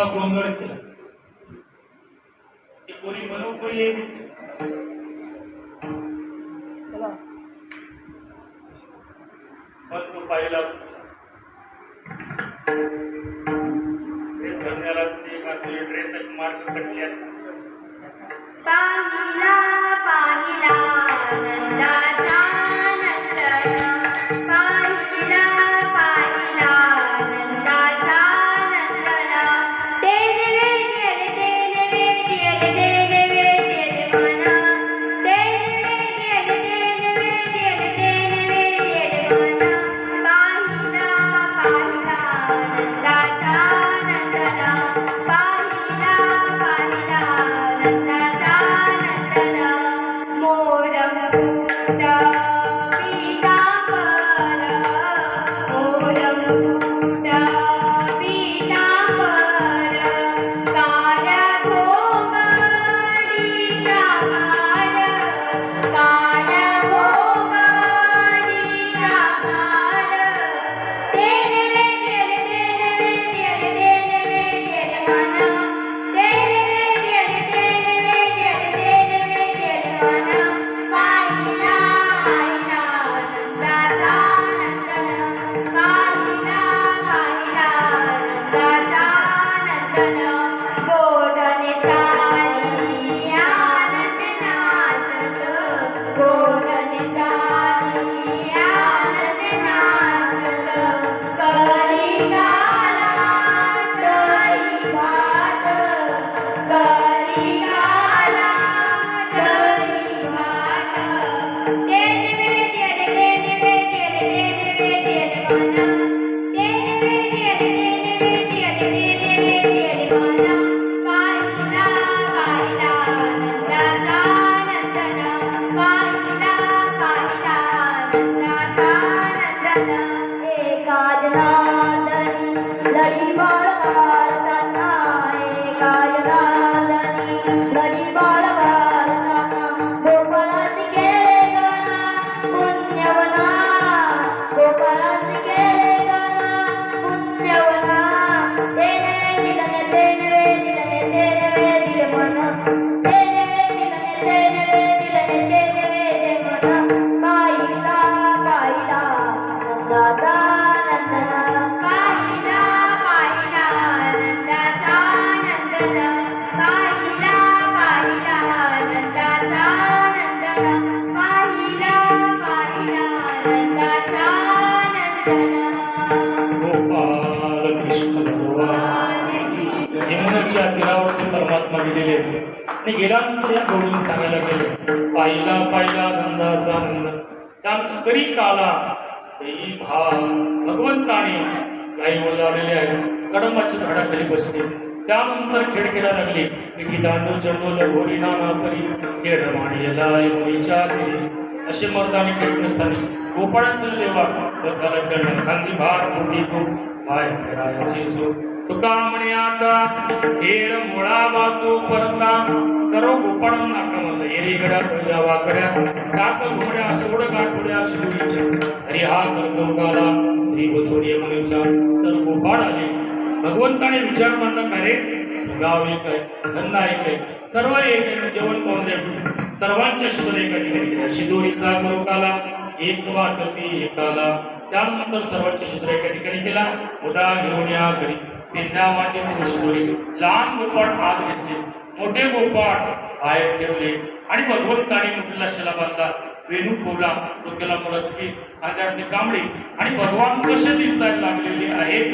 सगळा गोंधळ केला. ती पोरी बरोबर येईल पण तो पाहिला ड्रेस घालण्याला ड्रेस मार्क कटल्या. पाहिला पाहिला नंदाचा नंदना पाहिला पाहिला नंदाचा नंदना तेने वेद्य तेने वेद्य तेने वेद्य मना तेने वेद्य तेने वेद्य मना पाहिला पाहिला नंदाचा नंदना पाहिला पाहिला नंदाचा नंदना मोरम फुटा पीतांबर मोरम फुटा पीतांबर काळ्या घोंगडीचा हार काळ्या घोंगडीचा हार तेने वेद्य मना तेने वेद्य मना पाहिला पाहिला नंदाचा नंदना पाहिला पाहिला नंदाचा नंदना गोधने चाली आनंद नाचत गोधने चाली आनंद नाचत करी गाला दही भात करी गाला दही भात तेने वेद्य मना तेने वेद्य मना पाहिला पाहिला नंदाचा नंदना पाहिला पाहिला नंदाचा नंदना एका जनार्दनी लढी बाळ बाळताना एका जनार्दनी लढी बाळ बाळताना गोपाळाची केले गाना पुण्यवना गोपाळाची केले गाना पुण्यवना तेने दिलने मना तेने दिलने मना पाहिला पाहिला नंदाचा नंदना पाहिला पाहिला नंदाचा नंदना पाहिला पाहिला नंदाचा नंदना पाहिला पाहिला नंदाचा नंदना गोपाल कृष्ण भगवान यमुनेच्या तीरावरती परमात्मा गेलेले आणि गेल्यानंतर या गोडून सांगायला गेले पाहिला पाहिला नंदाचा नंद. त्यानंतर तरी काला तेही भाव भगवंताने काही ओलावलेले आहेत कडंबाच्या झाडाखाली बसले. त्यानंतर खेळ खेळायला लागले की दांडू चंडोल घोरी नाना परी खेळ माणियला यमुनेच्या तीरी असे मर्दाने खेळत असताना गोपाळाचं देवा झालं खेळणं खांदी भार मोठी खूप पाय खेळायची सो तुका म्हणे आता खेळ मुळा बातू परता सर्व गोपाळांना नाका म्हणलं एरी गड्या प्रजा वाकड्या टाक घोड्या सोड गाठोड्या शिडुरीच्या हरी हा करतो काला हरी बसोडी यमुनेच्या सर्व गोपाळ आले. भगवंताने विचार मांडला का रे गाव एक आहे धंदा एक आहे सर्व एक आहे जेवण कोण दे सर्वांच्या शिदोरी एका ठिकाणी केल्या शिदोरीचा करोकाला एक वाटती एकाला. त्यानंतर सर्वांच्या शिदोरी एका ठिकाणी केला उदा घेऊन या घरी पेंद्या वाटे शिदोरी लहान गोपाळ हात घेतले मोठे गोपाळ बाहेर ठेवले आणि भगवंताने मुठीला शिला बांधला वेणू खोवला डोक्याला मोराची आणि त्यातले कांबळे आणि भगवान कसे दिसायला लागलेले आहेत.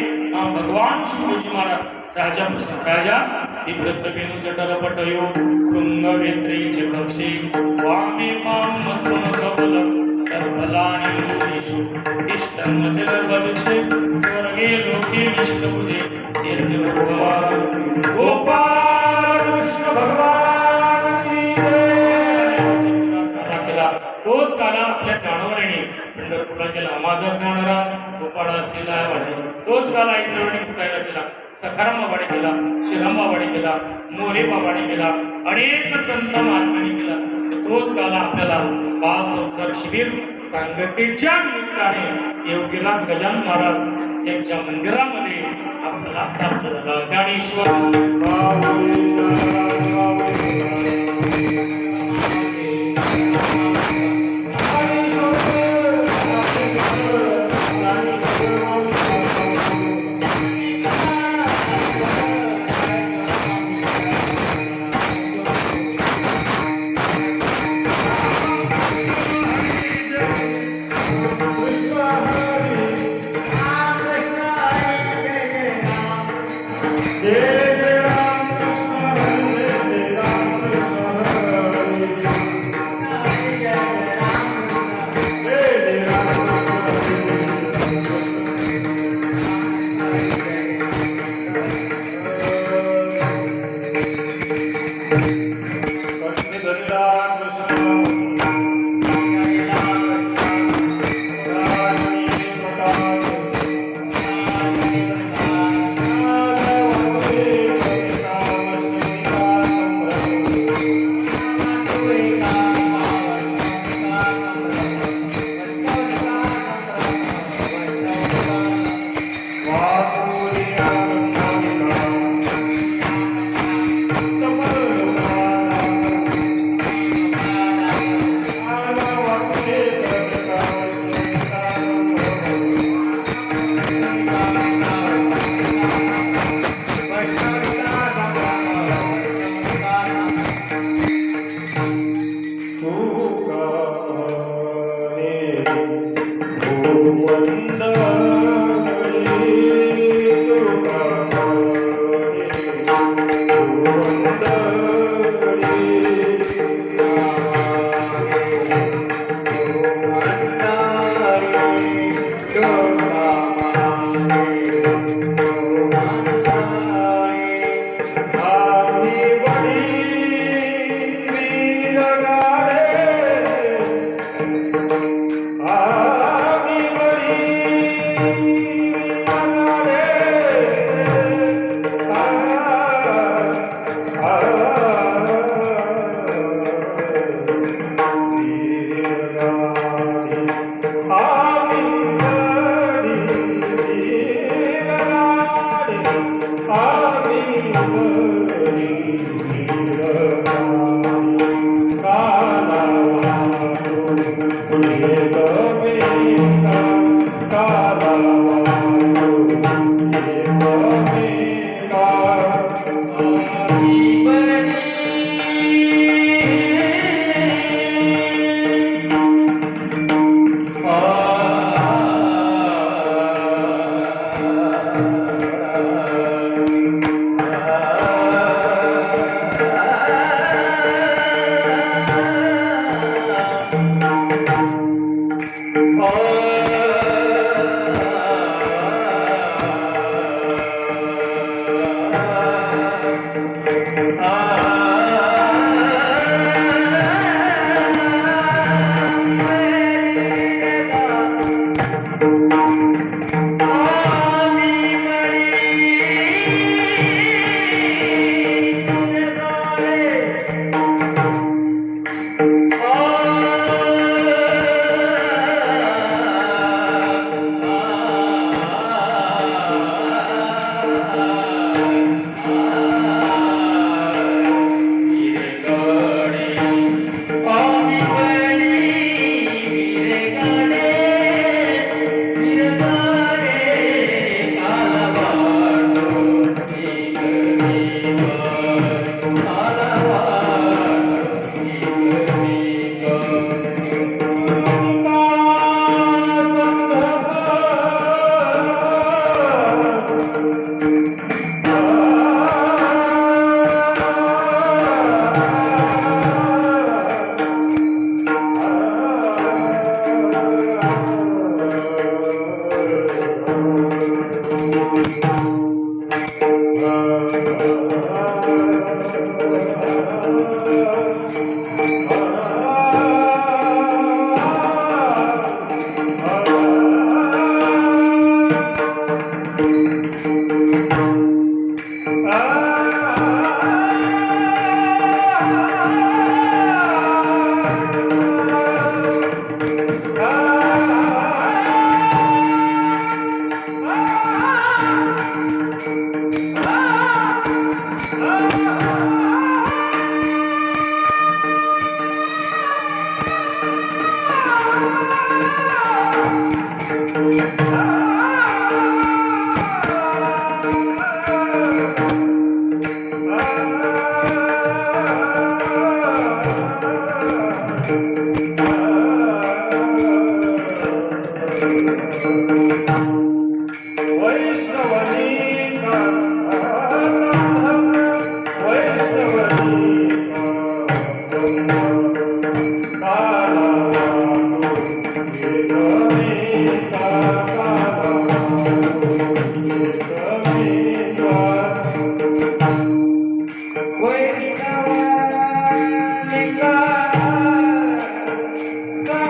भगवान शिवजी महाराज राजा ही व्रत वेणू जटर पटयो शृंग वेत्रेचे पक्षी वामे माम समकबल तरफलानि योनिषु इष्टमतिर्भविष्ये स्वर्गे लोके विष्णुपुजे निर्भगवान गोपाल कृष्ण भगवान की केला. तोच काला आपल्या ज्ञानवराने पंढरपूरला केला माझा ज्ञानरा गोपाळ असेला वाढे. तोच काला ऐसवणी कुटायला केला सखारामावाडे केला श्रीरामावाडे केला मोरेबावाडे केला अनेक संत महात्म्यांनी केला. तोच काला आपल्याला बाल संस्कार शिबिर सांगतेच्या निमित्ताने योगीराज गजानन महाराज यांच्या मंदिरामध्ये आपल्याला प्राप्त झाला ज्ञानेश्वर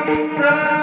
प्रभु